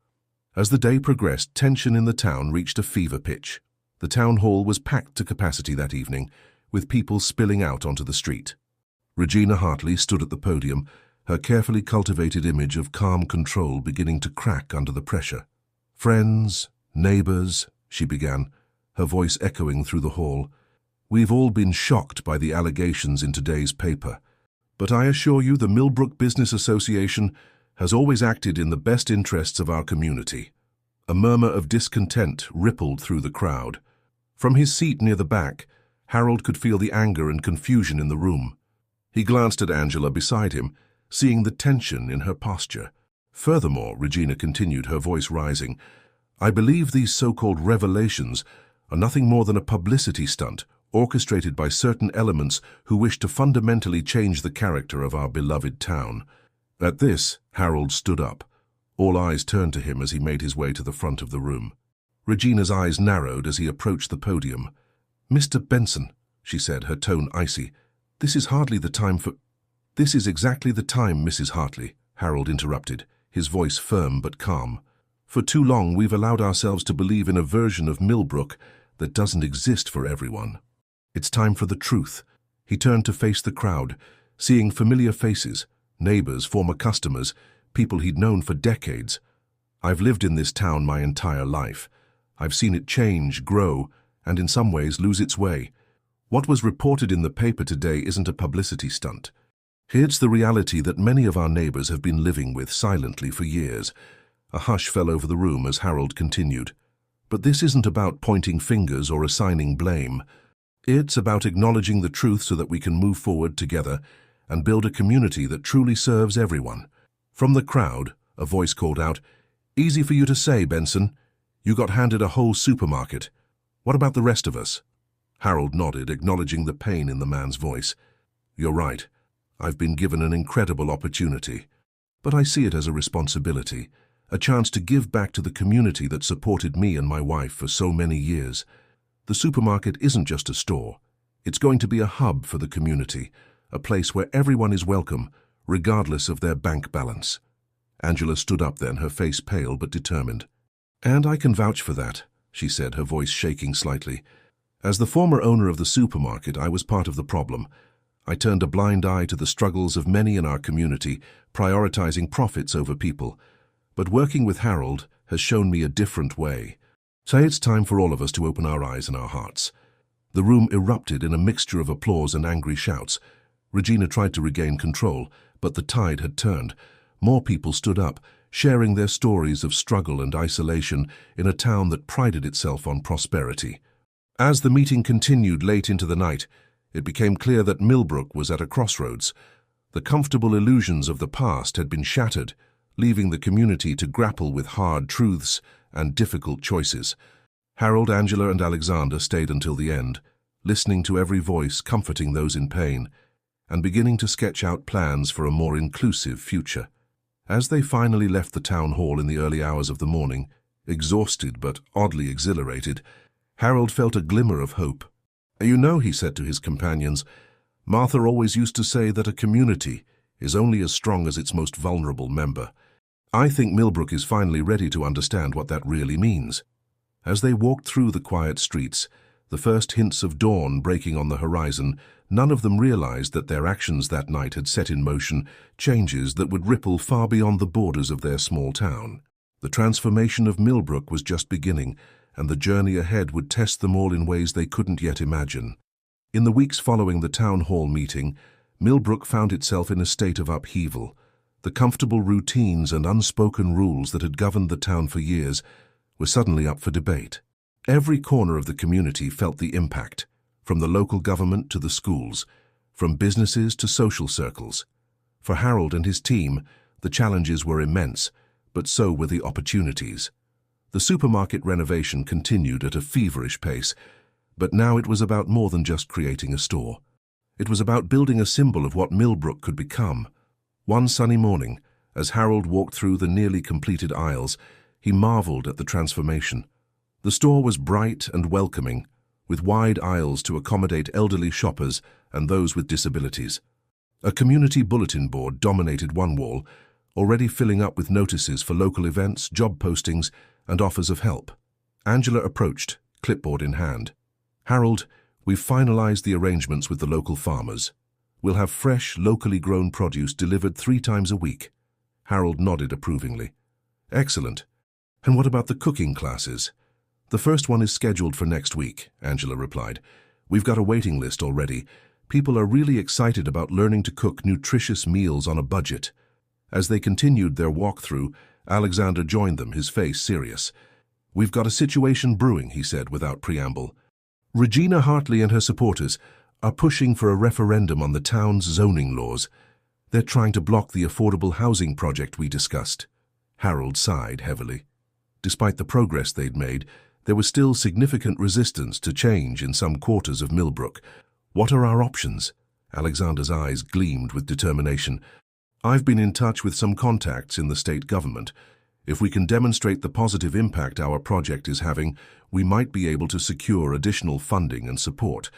Speaker 1: As the day progressed, tension in the town reached a fever pitch. The town hall was packed to capacity that evening, with people spilling out onto the street. Regina Hartley stood at the podium, her carefully cultivated image of calm control beginning to crack under the pressure. "Friends, neighbors," she began, her voice echoing through the hall, "we've all been shocked by the allegations in today's paper. But I assure you the Millbrook Business Association has always acted in the best interests of our community." A murmur of discontent rippled through the crowd. From his seat near the back, Harold could feel the anger and confusion in the room. He glanced at Angela beside him, seeing the tension in her posture. "Furthermore," Regina continued, her voice rising, "I believe these so-called revelations are nothing more than a publicity stunt orchestrated by certain elements who wish to fundamentally change the character of our beloved town." At this, Harold stood up. All eyes turned to him as he made his way to the front of the room. Regina's eyes narrowed as he approached the podium. "Mr. Benson," she said, her tone icy, "this is hardly the time for—" "This is exactly the time, Mrs. Hartley," Harold interrupted, his voice firm but calm. "For too long we've allowed ourselves to believe in a version of Millbrook that doesn't exist for everyone. It's time for the truth." He turned to face the crowd, seeing familiar faces, neighbors, former customers, people he'd known for decades. "I've lived in this town my entire life. I've seen it change, grow, and in some ways lose its way. What was reported in the paper today isn't a publicity stunt. It's the reality that many of our neighbors have been living with silently for years." A hush fell over the room as Harold continued. "But this isn't about pointing fingers or assigning blame. It's about acknowledging the truth so that we can move forward together and build a community that truly serves everyone." From the crowd, a voice called out, "Easy for you to say, Benson. You got handed a whole supermarket. What about the rest of us?" Harold nodded, acknowledging the pain in the man's voice. "You're right. I've been given an incredible opportunity. But I see it as a responsibility, a chance to give back to the community that supported me and my wife for so many years. The supermarket isn't just a store. It's going to be a hub for the community, a place where everyone is welcome, regardless of their bank balance." Angela stood up then, her face pale but determined. "And I can vouch for that," she said, her voice shaking slightly. "As the former owner of the supermarket, I was part of the problem. I turned a blind eye to the struggles of many in our community, prioritizing profits over people. But working with Harold has shown me a different way. So it's time for all of us to open our eyes and our hearts." The room erupted in a mixture of applause and angry shouts. Regina tried to regain control, but the tide had turned. More people stood up, sharing their stories of struggle and isolation in a town that prided itself on prosperity. As the meeting continued late into the night, it became clear that Millbrook was at a crossroads. The comfortable illusions of the past had been shattered, leaving the community to grapple with hard truths and difficult choices. Harold, Angela, and Alexander stayed until the end, listening to every voice, comforting those in pain, and beginning to sketch out plans for a more inclusive future. As they finally left the town hall in the early hours of the morning, exhausted but oddly exhilarated, Harold felt a glimmer of hope. "You know," he said to his companions, "Martha always used to say that a community is only as strong as its most vulnerable member. I think Millbrook is finally ready to understand what that really means." As they walked through the quiet streets, the first hints of dawn breaking on the horizon, none of them realized that their actions that night had set in motion changes that would ripple far beyond the borders of their small town. The transformation of Millbrook was just beginning, and the journey ahead would test them all in ways they couldn't yet imagine. In the weeks following the town hall meeting, Millbrook found itself in a state of upheaval. The comfortable routines and unspoken rules that had governed the town for years were suddenly up for debate. Every corner of the community felt the impact, from the local government to the schools, from businesses to social circles. For Harold and his team, the challenges were immense, but so were the opportunities. The supermarket renovation continued at a feverish pace, but now it was about more than just creating a store. It was about building a symbol of what Millbrook could become. One sunny morning, as Harold walked through the nearly completed aisles, he marveled at the transformation. The store was bright and welcoming, with wide aisles to accommodate elderly shoppers and those with disabilities. A community bulletin board dominated one wall, already filling up with notices for local events, job postings, and offers of help. Angela approached, clipboard in hand. "Harold, we've finalized the arrangements with the local farmers. We'll have fresh, locally grown produce delivered 3 times a week." Harold nodded approvingly. "Excellent. And what about the cooking classes?" "The first one is scheduled for next week," Angela replied. "We've got a waiting list already. People are really excited about learning to cook nutritious meals on a budget." As they continued their walkthrough, Alexander joined them, his face serious. "We've got a situation brewing," he said without preamble. "Regina Hartley and her supporters are pushing for a referendum on the town's zoning laws. They're trying to block the affordable housing project we discussed." Harold sighed heavily. Despite the progress they'd made, there was still significant resistance to change in some quarters of Millbrook. "What are our options?" Alexander's eyes gleamed with determination. "I've been in touch with some contacts in the state government. If we can demonstrate the positive impact our project is having, we might be able to secure additional funding and support.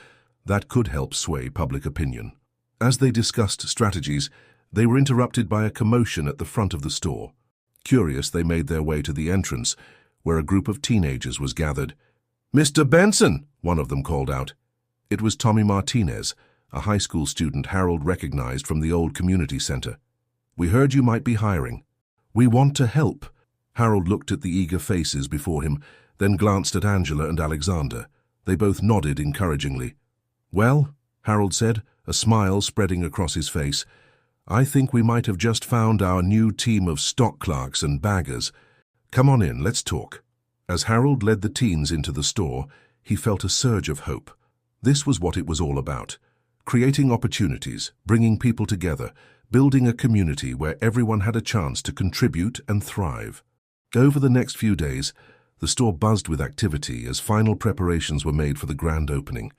Speaker 1: That could help sway public opinion." As they discussed strategies, they were interrupted by a commotion at the front of the store. Curious, they made their way to the entrance, where a group of teenagers was gathered. "Mr. Benson!" one of them called out. It was Tommy Martinez, a high school student Harold recognized from the old community center. "We heard you might be hiring. We want to help." Harold looked at the eager faces before him, then glanced at Angela and Alexander. They both nodded encouragingly. "Well," Harold said, a smile spreading across his face, "I think we might have just found our new team of stock clerks and baggers. Come on in, let's talk." As Harold led the teens into the store, he felt a surge of hope. This was what it was all about: creating opportunities, bringing people together, building a community where everyone had a chance to contribute and thrive. Over the next few days, the store buzzed with activity as final preparations were made for the grand opening.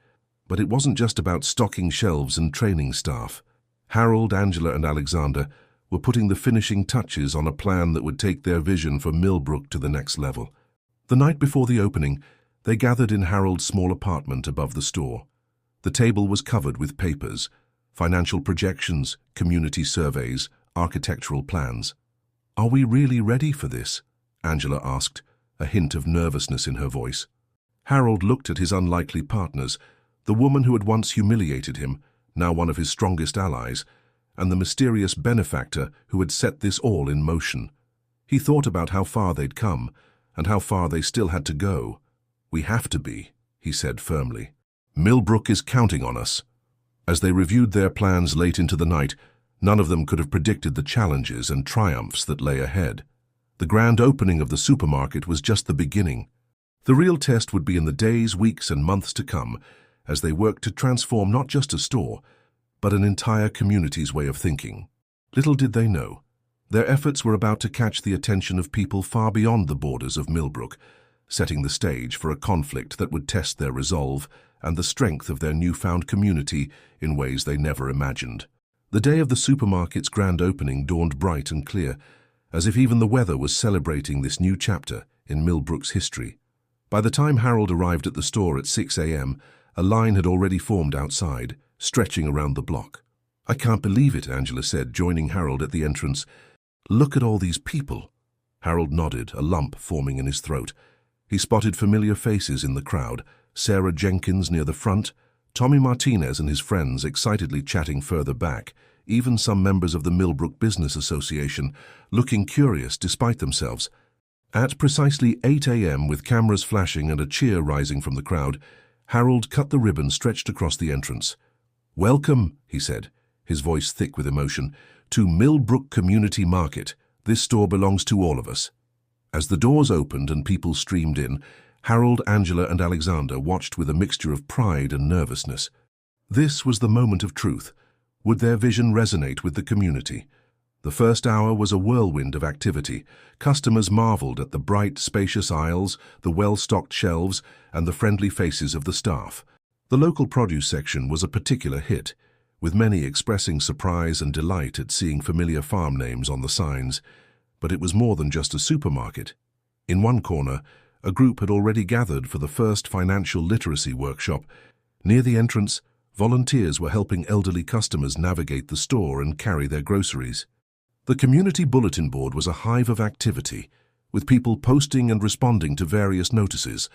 Speaker 1: But it wasn't just about stocking shelves and training staff. Harold, Angela, and Alexander were putting the finishing touches on a plan that would take their vision for Millbrook to the next level. The night before the opening, they gathered in Harold's small apartment above the store. The table was covered with papers, financial projections, community surveys, architectural plans. "Are we really ready for this?" Angela asked, a hint of nervousness in her voice. Harold looked at his unlikely partners, the woman who had once humiliated him, now one of his strongest allies, and the mysterious benefactor who had set this all in motion. He thought about how far they'd come, and how far they still had to go. "We have to be," he said firmly. "Millbrook is counting on us." As they reviewed their plans late into the night, none of them could have predicted the challenges and triumphs that lay ahead. The grand opening of the supermarket was just the beginning. The real test would be in the days, weeks, and months to come, as they worked to transform not just a store, but an entire community's way of thinking. Little did they know, their efforts were about to catch the attention of people far beyond the borders of Millbrook, setting the stage for a conflict that would test their resolve and the strength of their newfound community in ways they never imagined. The day of the supermarket's grand opening dawned bright and clear, as if even the weather was celebrating this new chapter in Millbrook's history. By the time Harold arrived at the store at 6 a.m., a line had already formed outside, stretching around the block. "I can't believe it," Angela said, joining Harold at the entrance. "Look at all these people." Harold nodded, a lump forming in his throat. He spotted familiar faces in the crowd: Sarah Jenkins near the front, Tommy Martinez and his friends excitedly chatting further back, even some members of the Millbrook Business Association, looking curious despite themselves. At precisely 8 a.m., with cameras flashing and a cheer rising from the crowd, Harold cut the ribbon stretched across the entrance. "Welcome," he said, his voice thick with emotion, "to Millbrook Community Market. This store belongs to all of us." As the doors opened and people streamed in, Harold, Angela, and Alexander watched with a mixture of pride and nervousness. This was the moment of truth. Would their vision resonate with the community? The first hour was a whirlwind of activity. Customers marveled at the bright, spacious aisles, the well-stocked shelves, and the friendly faces of the staff. The local produce section was a particular hit, with many expressing surprise and delight at seeing familiar farm names on the signs. But it was more than just a supermarket. In one corner, a group had already gathered for the first financial literacy workshop. Near the entrance, volunteers were helping elderly customers navigate the store and carry their groceries. The community bulletin board was a hive of activity, with people posting and responding to various notices.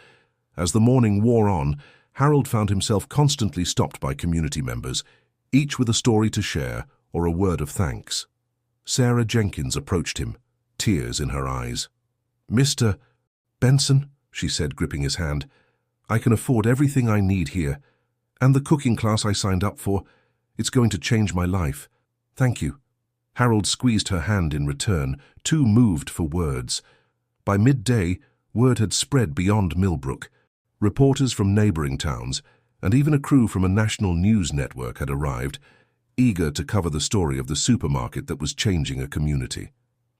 Speaker 1: As the morning wore on, Harold found himself constantly stopped by community members, each with a story to share or a word of thanks. Sarah Jenkins approached him, tears in her eyes. "Mr. Benson," she said, gripping his hand, "I can afford everything I need here, and the cooking class I signed up for. It's going to change my life. Thank you." Harold squeezed her hand in return, too moved for words. By midday, word had spread beyond Millbrook. Reporters from neighboring towns, and even a crew from a national news network had arrived, eager to cover the story of the supermarket that was changing a community.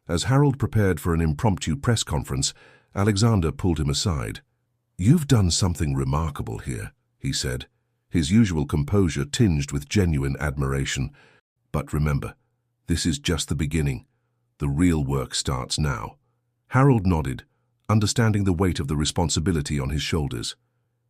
Speaker 1: As Harold prepared for an impromptu press conference, Alexander pulled him aside. "You've done something remarkable here," he said, his usual composure tinged with genuine admiration. "But remember, this is just the beginning. The real work starts now." Harold nodded, understanding the weight of the responsibility on his shoulders.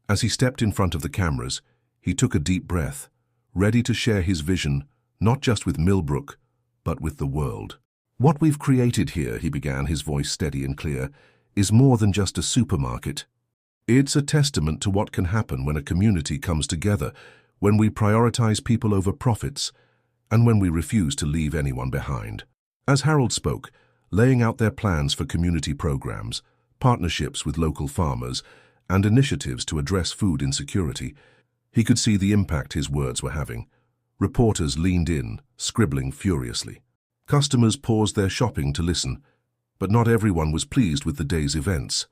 Speaker 1: As he stepped in front of the cameras, he took a deep breath, ready to share his vision, not just with Millbrook, but with the world. "What we've created here," he began, his voice steady and clear, "is more than just a supermarket. It's a testament to what can happen when a community comes together, when we prioritize people over profits, and when we refuse to leave anyone behind." As Harold spoke, laying out their plans for community programs, partnerships with local farmers, and initiatives to address food insecurity, he could see the impact his words were having. Reporters leaned in, scribbling furiously. Customers paused their shopping to listen, but not everyone was pleased with the day's events.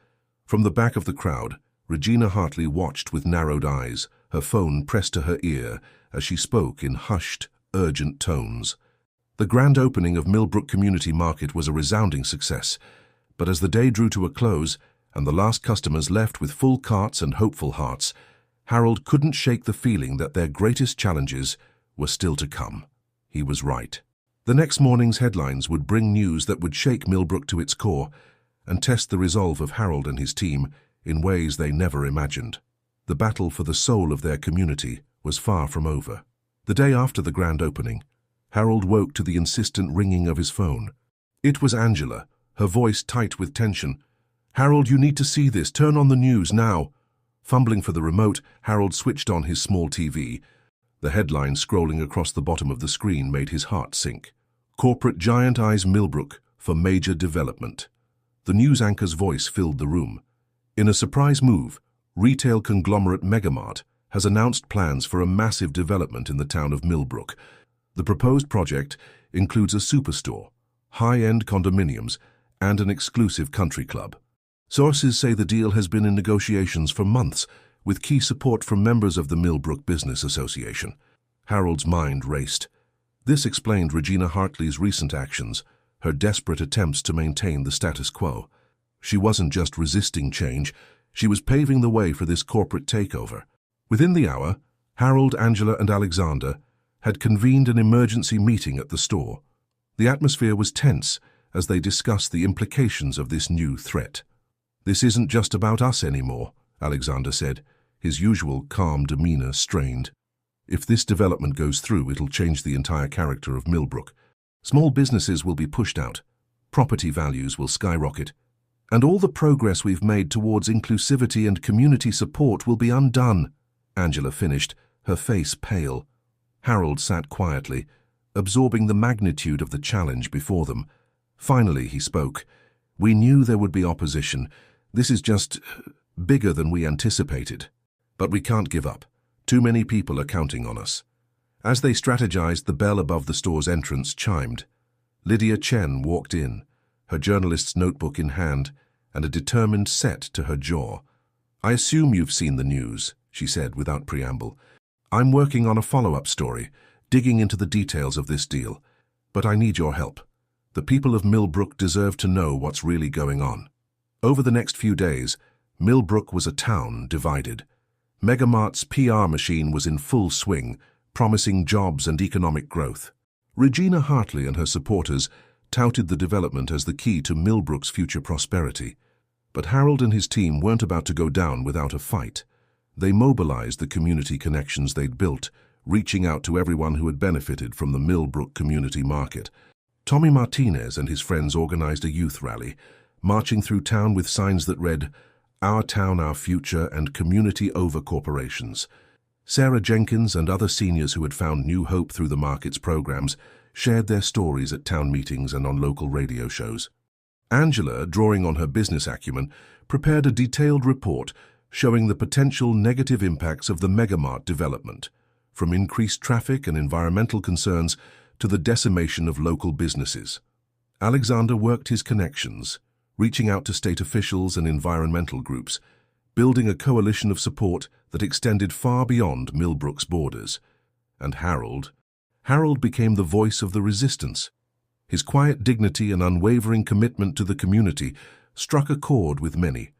Speaker 1: From the back of the crowd, Regina Hartley watched with narrowed eyes, her phone pressed to her ear as she spoke in hushed, urgent tones. The grand opening of Millbrook Community Market was a resounding success, but as the day drew to a close and the last customers left with full carts and hopeful hearts, Harold couldn't shake the feeling that their greatest challenges were still to come. He was right. The next morning's headlines would bring news that would shake Millbrook to its core and test the resolve of Harold and his team in ways they never imagined. The battle for the soul of their community was far from over. The day after the grand opening, Harold woke to the insistent ringing of his phone. It was Angela, her voice tight with tension. "Harold, you need to see this. Turn on the news now." Fumbling for the remote, Harold switched on his small TV. The headline scrolling across the bottom of the screen made his heart sink. "Corporate giant eyes Millbrook for major development." The news anchor's voice filled the room. In a surprise move, retail conglomerate Megamart has announced plans for a massive development in the town of Millbrook. The proposed project includes a superstore, high-end condominiums, and an exclusive country club. Sources say the deal has been in negotiations for months, with key support from members of the Millbrook Business Association. Harold's mind raced. This explained Regina Hartley's recent actions, her desperate attempts to maintain the status quo. She wasn't just resisting change, she was paving the way for this corporate takeover. Within the hour, Harold, Angela, and Alexander had convened an emergency meeting at the store. The atmosphere was tense as they discussed the implications of this new threat. "This isn't just about us anymore," Alexander said, his usual calm demeanor strained. "If this development goes through, it'll change the entire character of Millbrook. Small businesses will be pushed out, property values will skyrocket, and all the progress we've made towards inclusivity and community support will be undone," Angela finished, her face pale. Harold sat quietly, absorbing the magnitude of the challenge before them. Finally, he spoke. "We knew there would be opposition. This is just bigger than we anticipated. But we can't give up. Too many people are counting on us." As they strategized, the bell above the store's entrance chimed. Lydia Chen walked in, her journalist's notebook in hand, and a determined set to her jaw. "I assume you've seen the news," she said without preamble. "I'm working on a follow-up story, digging into the details of this deal. But I need your help. The people of Millbrook deserve to know what's really going on." Over the next few days, Millbrook was a town divided. Megamart's PR machine was in full swing, promising jobs and economic growth. Regina Hartley and her supporters touted the development as the key to Millbrook's future prosperity. But Harold and his team weren't about to go down without a fight. They mobilized the community connections they'd built, reaching out to everyone who had benefited from the Millbrook Community Market. Tommy Martinez and his friends organized a youth rally, marching through town with signs that read, "Our town, our future," and "Community over corporations." Sarah Jenkins and other seniors who had found new hope through the market's programs shared their stories at town meetings and on local radio shows. Angela, drawing on her business acumen, prepared a detailed report showing the potential negative impacts of the Megamart development, from increased traffic and environmental concerns to the decimation of local businesses. Alexander worked his connections, reaching out to state officials and environmental groups, building a coalition of support that extended far beyond Millbrook's borders. And Harold became the voice of the resistance. His quiet dignity and unwavering commitment to the community struck a chord with many.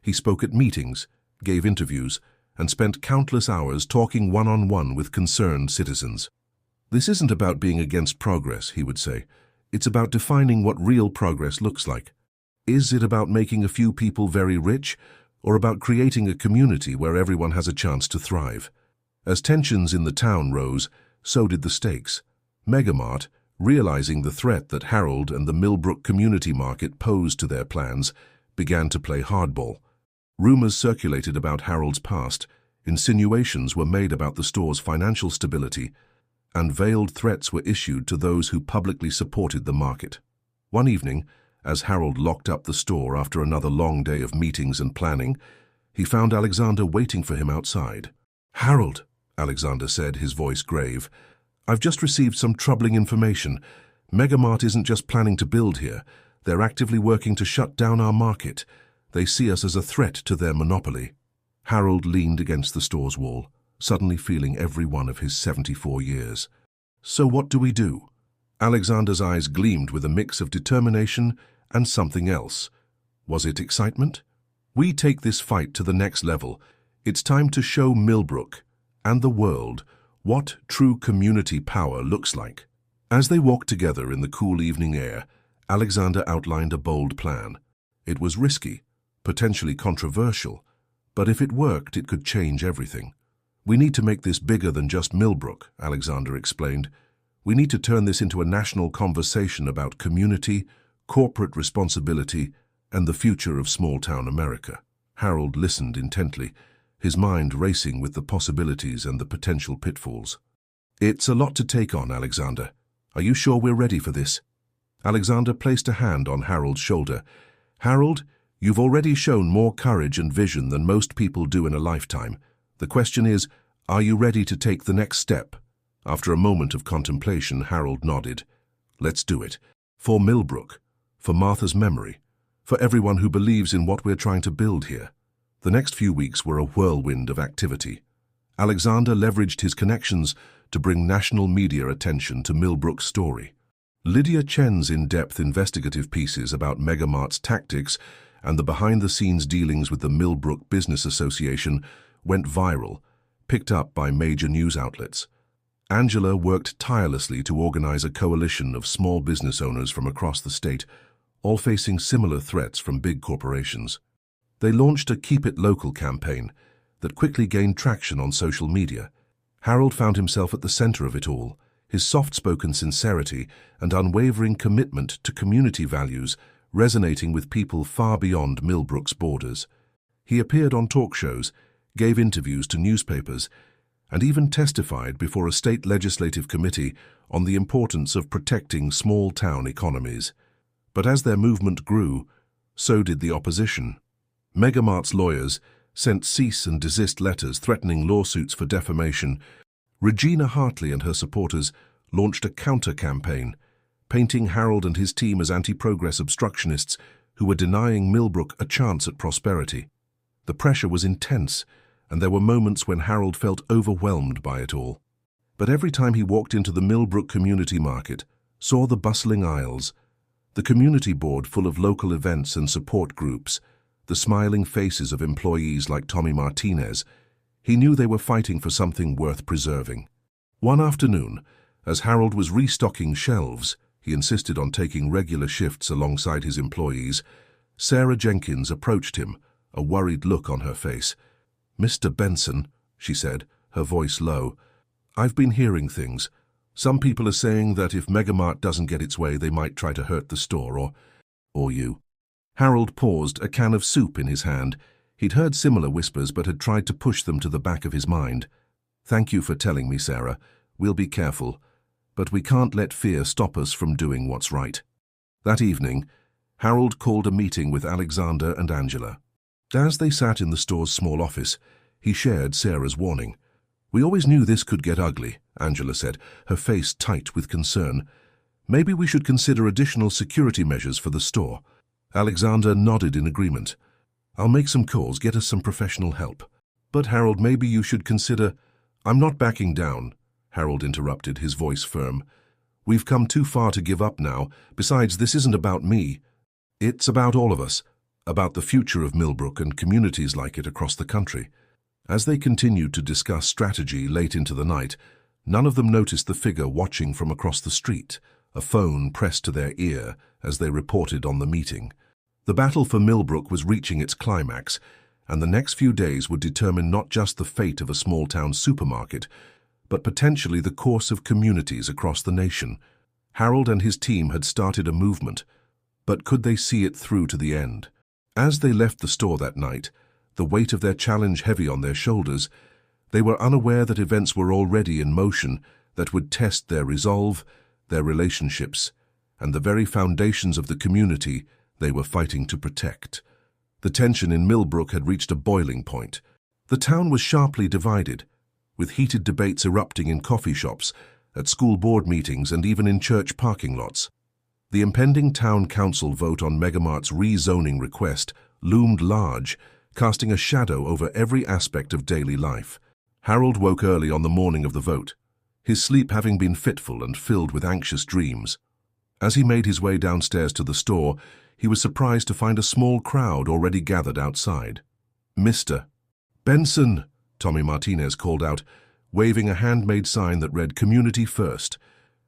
Speaker 1: He spoke at meetings, gave interviews, and spent countless hours talking one-on-one with concerned citizens. "This isn't about being against progress," he would say. "It's about defining what real progress looks like. Is it about making a few people very rich, or about creating a community where everyone has a chance to thrive?" As tensions in the town rose, so did the stakes. Megamart, realizing the threat that Harold and the Millbrook Community Market posed to their plans, began to play hardball. Rumors circulated about Harold's past, insinuations were made about the store's financial stability, and veiled threats were issued to those who publicly supported the market. One evening, as Harold locked up the store after another long day of meetings and planning, he found Alexander waiting for him outside. "Harold," Alexander said, his voice grave, "I've just received some troubling information. Megamart isn't just planning to build here. They're actively working to shut down our market. They see us as a threat to their monopoly." Harold leaned against the store's wall, suddenly feeling every one of his 74 years. "So what do we do?" Alexander's eyes gleamed with a mix of determination and something else. Was it excitement? "We take this fight to the next level. It's time to show Millbrook and the world what true community power looks like." As they walked together in the cool evening air, Alexander outlined a bold plan. It was risky, potentially controversial, but if it worked, it could change everything. "We need to make this bigger than just Millbrook," Alexander explained. "We need to turn this into a national conversation about community, corporate responsibility, and the future of small-town America." Harold listened intently, his mind racing with the possibilities and the potential pitfalls. "It's a lot to take on, Alexander. Are you sure we're ready for this?" Alexander placed a hand on Harold's shoulder. "Harold, you've already shown more courage and vision than most people do in a lifetime. The question is, are you ready to take the next step?" After a moment of contemplation, Harold nodded. "Let's do it. For Millbrook, for Martha's memory, for everyone who believes in what we're trying to build here." The next few weeks were a whirlwind of activity. Alexander leveraged his connections to bring national media attention to Millbrook's story. Lydia Chen's in-depth investigative pieces about Megamart's tactics and the behind-the-scenes dealings with the Millbrook Business Association went viral, picked up by major news outlets. Angela worked tirelessly to organize a coalition of small business owners from across the state, all facing similar threats from big corporations. They launched a Keep It Local campaign that quickly gained traction on social media. Harold found himself at the center of it all, his soft-spoken sincerity and unwavering commitment to community values resonating with people far beyond Millbrook's borders. He appeared on talk shows, gave interviews to newspapers, and even testified before a state legislative committee on the importance of protecting small-town economies. But as their movement grew, so did the opposition. Megamart's lawyers sent cease and desist letters threatening lawsuits for defamation. Regina Hartley and her supporters launched a counter-campaign, painting Harold and his team as anti-progress obstructionists who were denying Millbrook a chance at prosperity. The pressure was intense, and there were moments when Harold felt overwhelmed by it all. But every time he walked into the Millbrook Community Market, saw the bustling aisles, the community board full of local events and support groups, the smiling faces of employees like Tommy Martinez, he knew they were fighting for something worth preserving. One afternoon, as Harold was restocking shelves, he insisted on taking regular shifts alongside his employees, Sarah Jenkins approached him, a worried look on her face. "Mr. Benson," she said, her voice low, "I've been hearing things. Some people are saying that if Megamart doesn't get its way, they might try to hurt the store or you. Harold paused, a can of soup in his hand. He'd heard similar whispers but had tried to push them to the back of his mind. Thank you for telling me, Sarah. We'll be careful. But we can't let fear stop us from doing what's right. That evening, Harold called a meeting with Alexander and Angela. As they sat in the store's small office, he shared Sarah's warning. We always knew this could get ugly, Angela said, her face tight with concern. Maybe we should consider additional security measures for the store. Alexander nodded in agreement. I'll make some calls, get us some professional help. But Harold, maybe you should consider... I'm not backing down, Harold interrupted, his voice firm. We've come too far to give up now. Besides, this isn't about me. It's about all of us, about the future of Millbrook and communities like it across the country. As they continued to discuss strategy late into the night, none of them noticed the figure watching from across the street, a phone pressed to their ear as they reported on the meeting. The battle for Millbrook was reaching its climax, and the next few days would determine not just the fate of a small-town supermarket, but potentially the course of communities across the nation. Harold and his team had started a movement, but could they see it through to the end? As they left the store that night, the weight of their challenge heavy on their shoulders, they were unaware that events were already in motion that would test their resolve, their relationships, and the very foundations of the community they were fighting to protect. The tension in Millbrook had reached a boiling point. The town was sharply divided, with heated debates erupting in coffee shops, at school board meetings, and even in church parking lots. The impending town council vote on Megamart's rezoning request loomed large, casting a shadow over every aspect of daily life. Harold woke early on the morning of the vote, his sleep having been fitful and filled with anxious dreams. As he made his way downstairs to the store, he was surprised to find a small crowd already gathered outside. Mr. Benson, Tommy Martinez called out, waving a handmade sign that read, "Community First.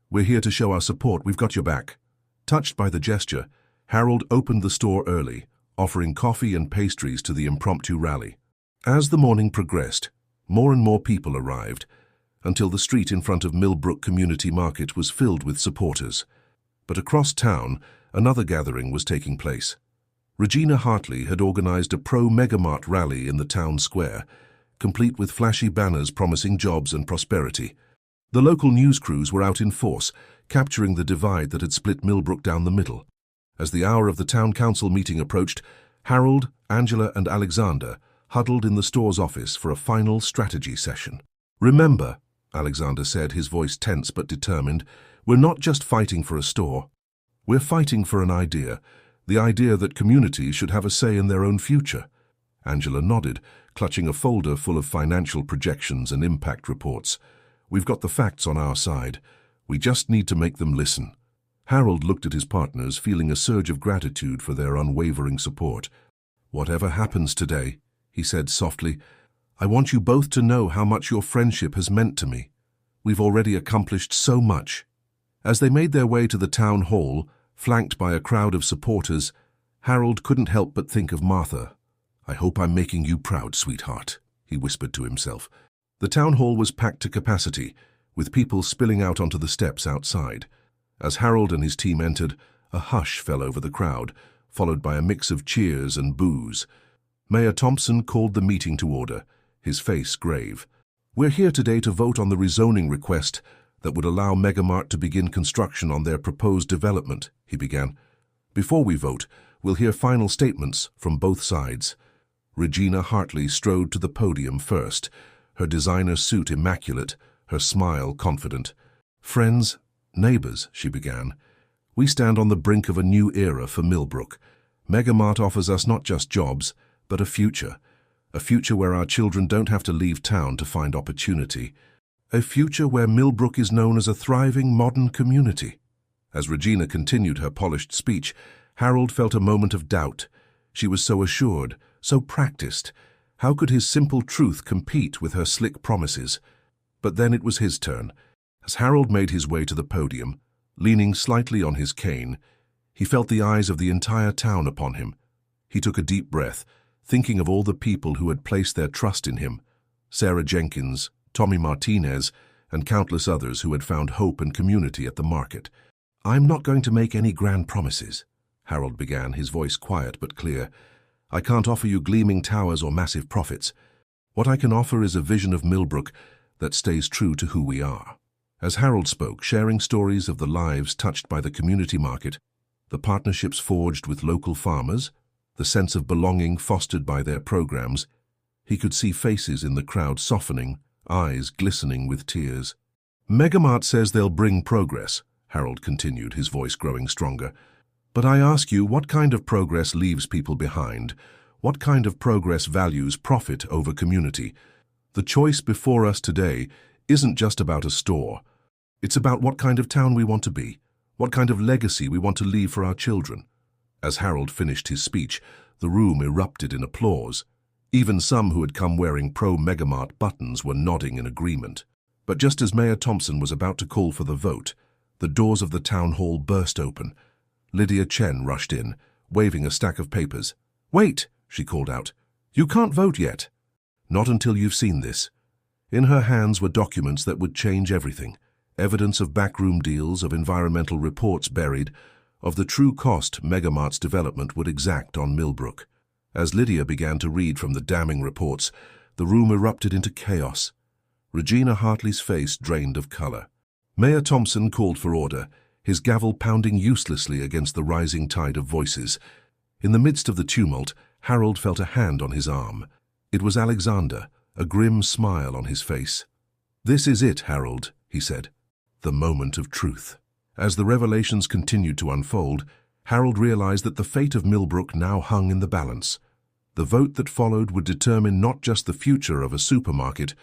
Speaker 1: We're here to show our support. We've got your back." Touched by the gesture, Harold opened the store early, offering coffee and pastries to the impromptu rally. As the morning progressed, more and more people arrived, until the street in front of Millbrook Community Market was filled with supporters. But across town, another gathering was taking place. Regina Hartley had organized a pro-Megamart rally in the town square, complete with flashy banners promising jobs and prosperity. The local news crews were out in force, capturing the divide that had split Millbrook down the middle. As the hour of the town council meeting approached, Harold, Angela, and Alexander huddled in the store's office for a final strategy session. "Remember," Alexander said, his voice tense but determined, "we're not just fighting for a store. We're fighting for an idea, the idea that communities should have a say in their own future." Angela nodded, clutching a folder full of financial projections and impact reports. "We've got the facts on our side. We just need to make them listen." Harold looked at his partners, feeling a surge of gratitude for their unwavering support. "Whatever happens today," he said softly, "I want you both to know how much your friendship has meant to me. We've already accomplished so much." As they made their way to the town hall, flanked by a crowd of supporters, Harold couldn't help but think of Martha. "I hope I'm making you proud, sweetheart," he whispered to himself. The town hall was packed to capacity, with people spilling out onto the steps outside. As Harold and his team entered, a hush fell over the crowd, followed by a mix of cheers and boos. Mayor Thompson called the meeting to order, his face grave. "We're here today to vote on the rezoning request that would allow Megamart to begin construction on their proposed development," he began. "Before we vote, we'll hear final statements from both sides." Regina Hartley strode to the podium first, her designer suit immaculate, her smile confident. "Friends, neighbors," she began, "we stand on the brink of a new era for Millbrook. Megamart offers us not just jobs, but a future where our children don't have to leave town to find opportunity, a future where Millbrook is known as a thriving modern community." As Regina continued her polished speech, Harold felt a moment of doubt. She was so assured, so practiced. How could his simple truth compete with her slick promises? But then it was his turn. As Harold made his way to the podium, leaning slightly on his cane, he felt the eyes of the entire town upon him. He took a deep breath, thinking of all the people who had placed their trust in him. Sarah Jenkins, Tommy Martinez, and countless others who had found hope and community at the market. "I'm not going to make any grand promises," Harold began, his voice quiet but clear. "I can't offer you gleaming towers or massive profits. What I can offer is a vision of Millbrook that stays true to who we are." As Harold spoke, sharing stories of the lives touched by the community market, the partnerships forged with local farmers, the sense of belonging fostered by their programs, he could see faces in the crowd softening, eyes glistening with tears. "Megamart says they'll bring progress," Harold continued, his voice growing stronger. "But I ask you, what kind of progress leaves people behind? What kind of progress values profit over community? The choice before us today isn't just about a store. It's about what kind of town we want to be, what kind of legacy we want to leave for our children." As Harold finished his speech, the room erupted in applause. Even some who had come wearing pro-Megamart buttons were nodding in agreement. But just as Mayor Thompson was about to call for the vote, the doors of the town hall burst open. Lydia Chen rushed in, waving a stack of papers. "Wait," she called out. "You can't vote yet." "Not until you've seen this." In her hands were documents that would change everything. Evidence of backroom deals, of environmental reports buried, of the true cost Megamart's development would exact on Millbrook. As Lydia began to read from the damning reports, the room erupted into chaos. Regina Hartley's face drained of color. Mayor Thompson called for order, his gavel pounding uselessly against the rising tide of voices. In the midst of the tumult, Harold felt a hand on his arm. It was Alexander, a grim smile on his face. "This is it, Harold," he said. "The moment of truth." As the revelations continued to unfold, Harold realized that the fate of Millbrook now hung in the balance. The vote that followed would determine not just the future of a supermarket,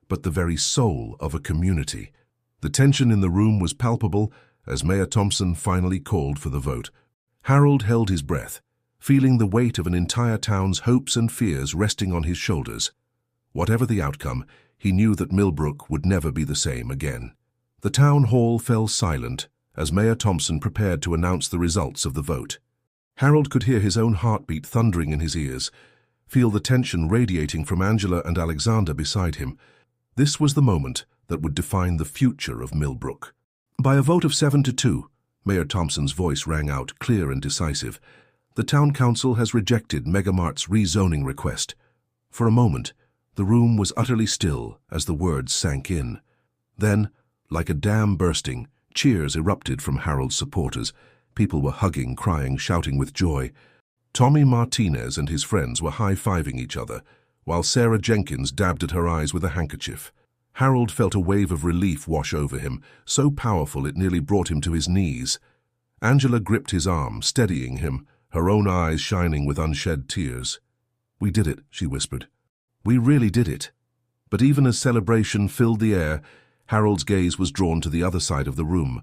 Speaker 1: but the very soul of a community. The tension in the room was palpable as Mayor Thompson finally called for the vote. Harold held his breath, feeling the weight of an entire town's hopes and fears resting on his shoulders. Whatever the outcome, he knew that Millbrook would never be the same again. The town hall fell silent as Mayor Thompson prepared to announce the results of the vote. Harold could hear his own heartbeat thundering in his ears, feel the tension radiating from Angela and Alexander beside him. This was the moment that would define the future of Millbrook. By a vote of 7-2, Mayor Thompson's voice rang out clear and decisive. The town council has rejected Megamart's rezoning request. For a moment, the room was utterly still as the words sank in. Then, like a dam bursting, cheers erupted from Harold's supporters. People were hugging, crying, shouting with joy. Tommy Martinez and his friends were high-fiving each other, while Sarah Jenkins dabbed at her eyes with a handkerchief. Harold felt a wave of relief wash over him, so powerful it nearly brought him to his knees. Angela gripped his arm, steadying him, her own eyes shining with unshed tears. "We did it," she whispered. "We really did it." But even as celebration filled the air, Harold's gaze was drawn to the other side of the room.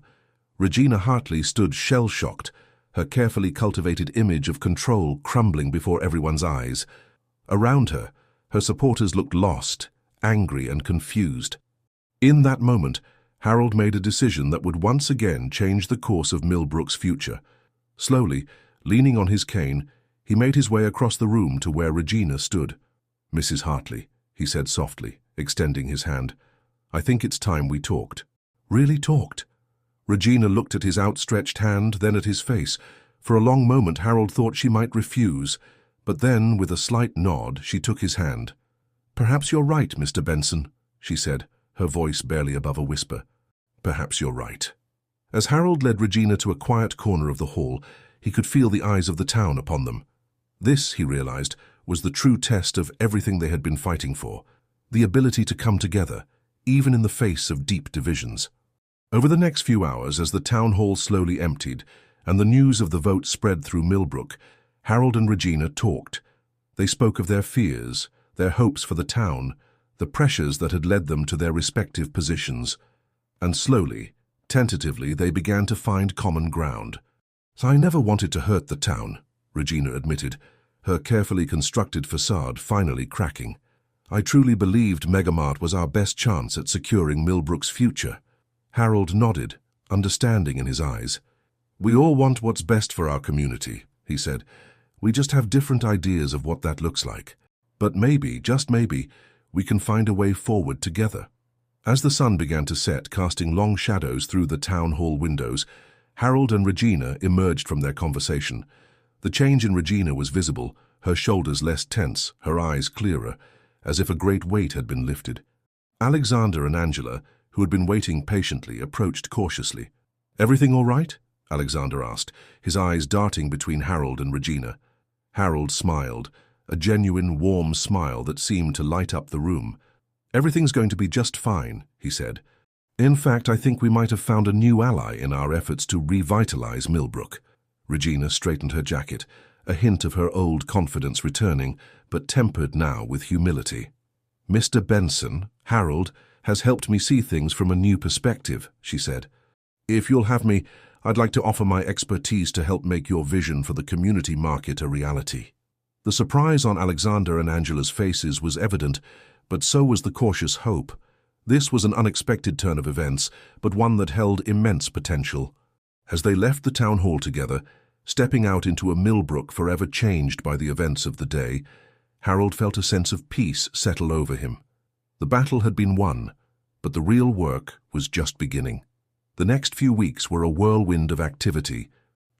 Speaker 1: Regina Hartley stood shell-shocked, her carefully cultivated image of control crumbling before everyone's eyes. Around her, her supporters looked lost, angry and confused. In that moment, Harold made a decision that would once again change the course of Millbrook's future. Slowly, leaning on his cane, he made his way across the room to where Regina stood. "Mrs. Hartley," he said softly, extending his hand, "I think it's time we talked." "Really talked?" Regina looked at his outstretched hand, then at his face. For a long moment Harold thought she might refuse, but then, with a slight nod, she took his hand. "Perhaps you're right, Mr. Benson," she said, her voice barely above a whisper. "Perhaps you're right." As Harold led Regina to a quiet corner of the hall, he could feel the eyes of the town upon them. This, he realized, was the true test of everything they had been fighting for, the ability to come together, even in the face of deep divisions. Over the next few hours, as the town hall slowly emptied and the news of the vote spread through Millbrook, Harold and Regina talked. They spoke of their fears, their hopes for the town, the pressures that had led them to their respective positions. And slowly, tentatively, they began to find common ground. "I never wanted to hurt the town," Regina admitted, her carefully constructed facade finally cracking. "I truly believed Megamart was our best chance at securing Millbrook's future." Harold nodded, understanding in his eyes. "We all want what's best for our community," he said. "We just have different ideas of what that looks like. But maybe, just maybe, we can find a way forward together." As the sun began to set, casting long shadows through the town hall windows, Harold and Regina emerged from their conversation. The change in Regina was visible, her shoulders less tense, her eyes clearer, as if a great weight had been lifted. Alexander and Angela, who had been waiting patiently, approached cautiously. "Everything all right?" Alexander asked, his eyes darting between Harold and Regina. Harold smiled, a genuine, warm smile that seemed to light up the room. "Everything's going to be just fine," he said. "In fact, I think we might have found a new ally in our efforts to revitalize Millbrook." Regina straightened her jacket, a hint of her old confidence returning, but tempered now with humility. "Mr. Benson, Harold, has helped me see things from a new perspective," she said. "If you'll have me, I'd like to offer my expertise to help make your vision for the community market a reality." The surprise on Alexander and Angela's faces was evident, but so was the cautious hope. This was an unexpected turn of events, but one that held immense potential. As they left the town hall together, stepping out into a Millbrook forever changed by the events of the day, Harold felt a sense of peace settle over him. The battle had been won, but the real work was just beginning. The next few weeks were a whirlwind of activity.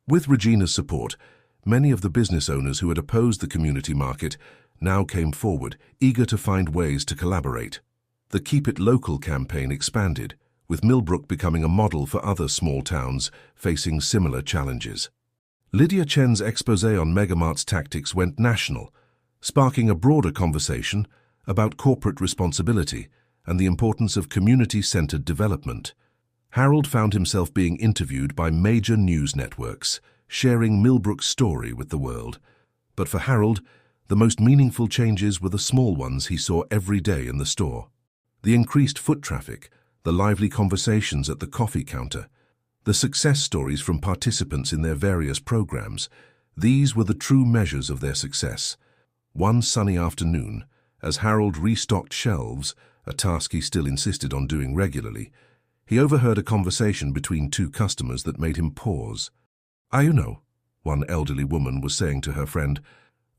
Speaker 1: With Regina's support, many of the business owners who had opposed the community market now came forward, eager to find ways to collaborate. The Keep It Local campaign expanded, with Millbrook becoming a model for other small towns facing similar challenges. Lydia Chen's exposé on Megamart's tactics went national, sparking a broader conversation about corporate responsibility and the importance of community-centered development. Harold found himself being interviewed by major news networks, sharing Millbrook's story with the world. But for Harold, the most meaningful changes were the small ones he saw every day in the store. The increased foot traffic, the lively conversations at the coffee counter, the success stories from participants in their various programs, these were the true measures of their success. One sunny afternoon, as Harold restocked shelves, a task he still insisted on doing regularly, he overheard a conversation between two customers that made him pause. "You know," one elderly woman was saying to her friend,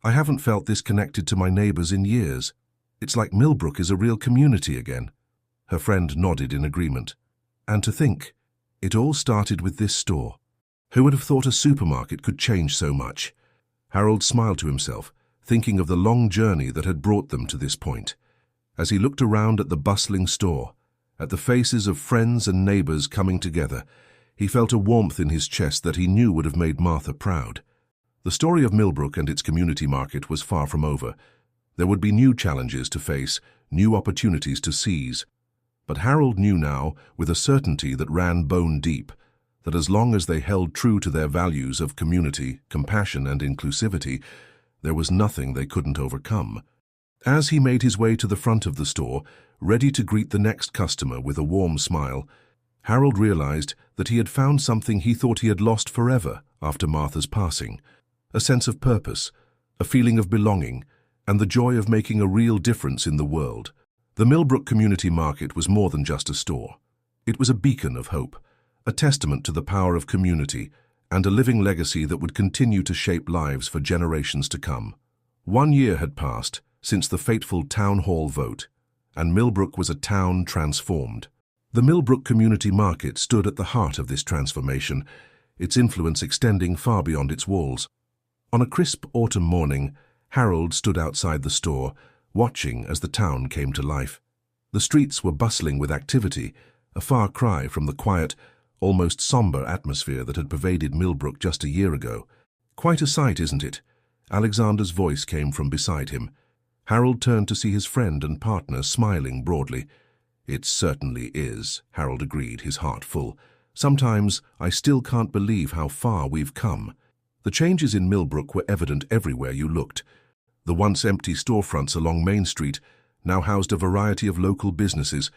Speaker 1: "I haven't felt this connected to my neighbors in years. It's like Millbrook is a real community again." Her friend nodded in agreement. "And to think, it all started with this store. Who would have thought a supermarket could change so much?" Harold smiled to himself, thinking of the long journey that had brought them to this point. As he looked around at the bustling store, at the faces of friends and neighbors coming together, he felt a warmth in his chest that he knew would have made Martha proud. The story of Millbrook and its community market was far from over. There would be new challenges to face, new opportunities to seize. But Harold knew now, with a certainty that ran bone deep, that as long as they held true to their values of community, compassion, and inclusivity, there was nothing they couldn't overcome. As he made his way to the front of the store, ready to greet the next customer with a warm smile, Harold realized that he had found something he thought he had lost forever after Martha's passing: a sense of purpose, a feeling of belonging, and the joy of making a real difference in the world. The Millbrook Community Market was more than just a store. It was a beacon of hope, a testament to the power of community, and a living legacy that would continue to shape lives for generations to come. 1 year had passed since the fateful town hall vote, and Millbrook was a town transformed. The Millbrook Community Market stood at the heart of this transformation, its influence extending far beyond its walls. On a crisp autumn morning, Harold stood outside the store, watching as the town came to life. The streets were bustling with activity, a far cry from the quiet, almost somber atmosphere that had pervaded Millbrook just a year ago. "Quite a sight, isn't it?" Alexander's voice came from beside him. Harold turned to see his friend and partner smiling broadly. "It certainly is," Harold agreed, his heart full. "Sometimes I still can't believe how far we've come." The changes in Millbrook were evident everywhere you looked. The once empty storefronts along Main Street now housed a variety of local businesses,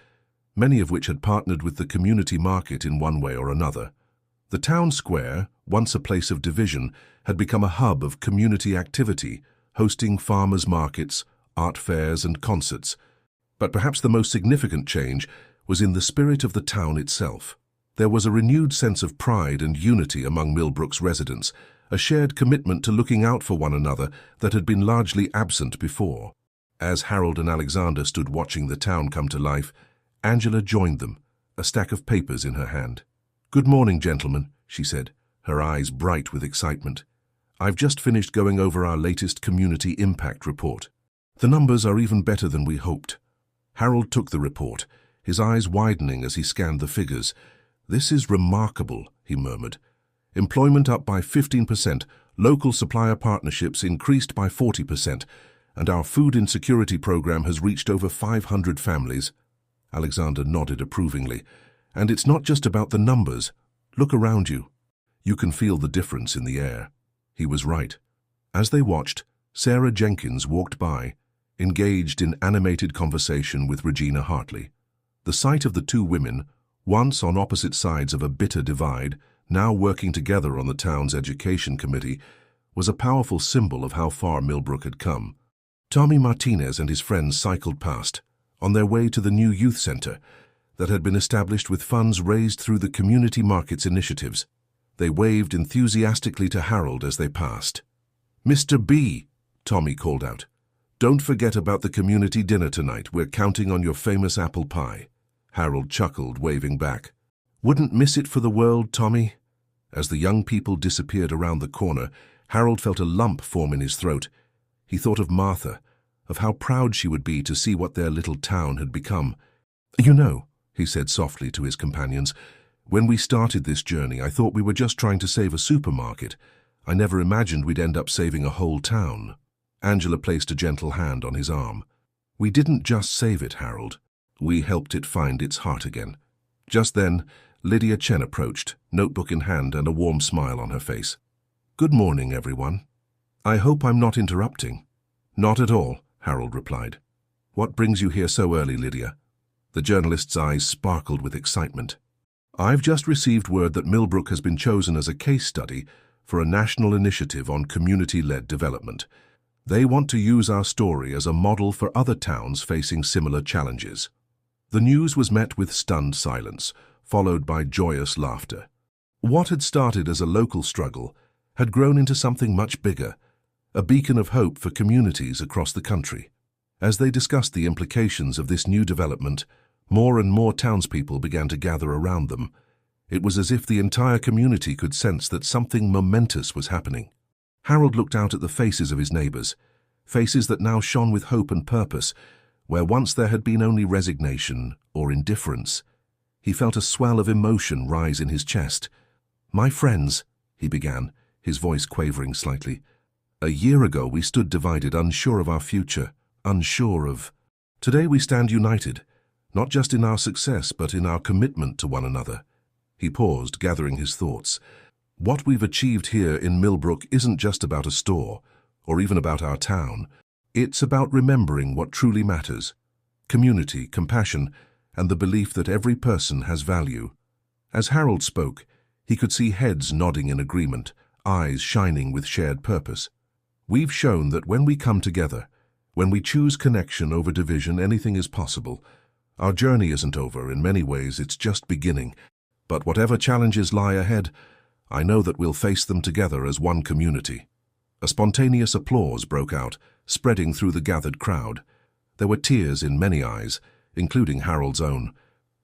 Speaker 1: many of which had partnered with the community market in one way or another. The town square, once a place of division, had become a hub of community activity, hosting farmers' markets, art fairs, and concerts. But perhaps the most significant change was in the spirit of the town itself. There was a renewed sense of pride and unity among Millbrook's residents, a shared commitment to looking out for one another that had been largely absent before. As Harold and Alexander stood watching the town come to life, Angela joined them, a stack of papers in her hand. "Good morning, gentlemen," she said, her eyes bright with excitement. "I've just finished going over our latest community impact report. The numbers are even better than we hoped." Harold took the report, his eyes widening as he scanned the figures. "This is remarkable," he murmured. "Employment up by 15%, local supplier partnerships increased by 40%, and our food insecurity program has reached over 500 families." Alexander nodded approvingly. "And it's not just about the numbers. Look around you. You can feel the difference in the air." He was right. As they watched, Sarah Jenkins walked by, engaged in animated conversation with Regina Hartley. The sight of the two women, once on opposite sides of a bitter divide, now working together on the town's education committee, was a powerful symbol of how far Millbrook had come. Tommy Martinez and his friends cycled past, on their way to the new youth center that had been established with funds raised through the community markets initiatives. They waved enthusiastically to Harold as they passed. "Mr. B," Tommy called out, "don't forget about the community dinner tonight. We're counting on your famous apple pie." Harold chuckled, waving back. "Wouldn't miss it for the world, Tommy." As the young people disappeared around the corner, Harold felt a lump form in his throat. He thought of Martha, of how proud she would be to see what their little town had become. "You know," he said softly to his companions, "when we started this journey, I thought we were just trying to save a supermarket. I never imagined we'd end up saving a whole town." Angela placed a gentle hand on his arm. "We didn't just save it, Harold. We helped it find its heart again." Just then, Lydia Chen approached, notebook in hand and a warm smile on her face. "Good morning, everyone. I hope I'm not interrupting." "Not at all," Harold replied. "What brings you here so early, Lydia?" The journalist's eyes sparkled with excitement. "I've just received word that Millbrook has been chosen as a case study for a national initiative on community-led development. They want to use our story as a model for other towns facing similar challenges." The news was met with stunned silence, followed by joyous laughter. What had started as a local struggle had grown into something much bigger, a beacon of hope for communities across the country. As they discussed the implications of this new development, more and more townspeople began to gather around them. It was as if the entire community could sense that something momentous was happening. Harold looked out at the faces of his neighbors, faces that now shone with hope and purpose, where once there had been only resignation or indifference. He felt a swell of emotion rise in his chest. "My friends," he began, his voice quavering slightly, "a year ago we stood divided, unsure of our future, unsure of... Today we stand united, not just in our success, but in our commitment to one another." He paused, gathering his thoughts. "What we've achieved here in Millbrook isn't just about a store, or even about our town. It's about remembering what truly matters: community, compassion, and the belief that every person has value." As Harold spoke, he could see heads nodding in agreement, eyes shining with shared purpose. "We've shown that when we come together, when we choose connection over division, anything is possible. Our journey isn't over. In many ways, it's just beginning. But whatever challenges lie ahead, I know that we'll face them together as one community." A spontaneous applause broke out, spreading through the gathered crowd. There were tears in many eyes, including Harold's own.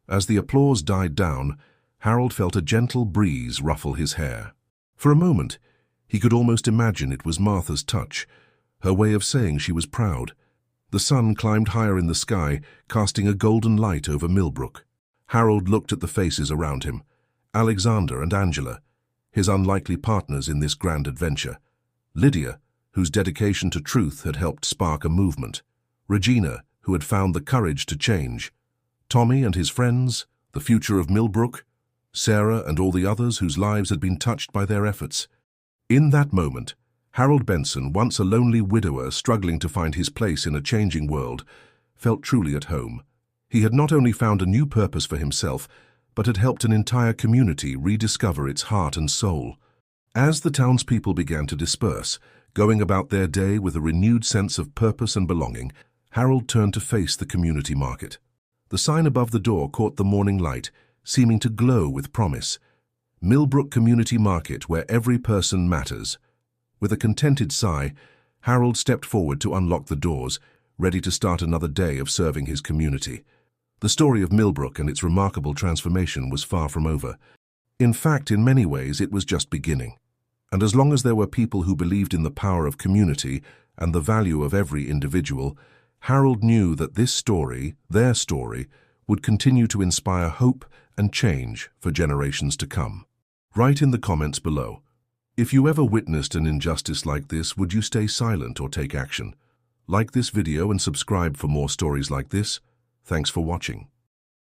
Speaker 1: As the applause died down, Harold felt a gentle breeze ruffle his hair. For a moment, he could almost imagine it was Martha's touch, her way of saying she was proud. The sun climbed higher in the sky, casting a golden light over Millbrook. Harold looked at the faces around him: Alexander and Angela, his unlikely partners in this grand adventure; Lydia, whose dedication to truth had helped spark a movement; Regina, who had found the courage to change; Tommy and his friends, the future of Millbrook; Sarah and all the others whose lives had been touched by their efforts. In that moment, Harold Benson, once a lonely widower struggling to find his place in a changing world, felt truly at home. He had not only found a new purpose for himself, but had helped an entire community rediscover its heart and soul. As the townspeople began to disperse, going about their day with a renewed sense of purpose and belonging, Harold turned to face the community market. The sign above the door caught the morning light, seeming to glow with promise: Millbrook Community Market, where every person matters. With a contented sigh, Harold stepped forward to unlock the doors, ready to start another day of serving his community. The story of Millbrook and its remarkable transformation was far from over. In fact, in many ways, it was just beginning. And as long as there were people who believed in the power of community and the value of every individual, Harold knew that this story, their story, would continue to inspire hope and change for generations to come. Write in the comments below. If you ever witnessed an injustice like this, would you stay silent or take action? Like this video and subscribe for more stories like this. Thanks for watching.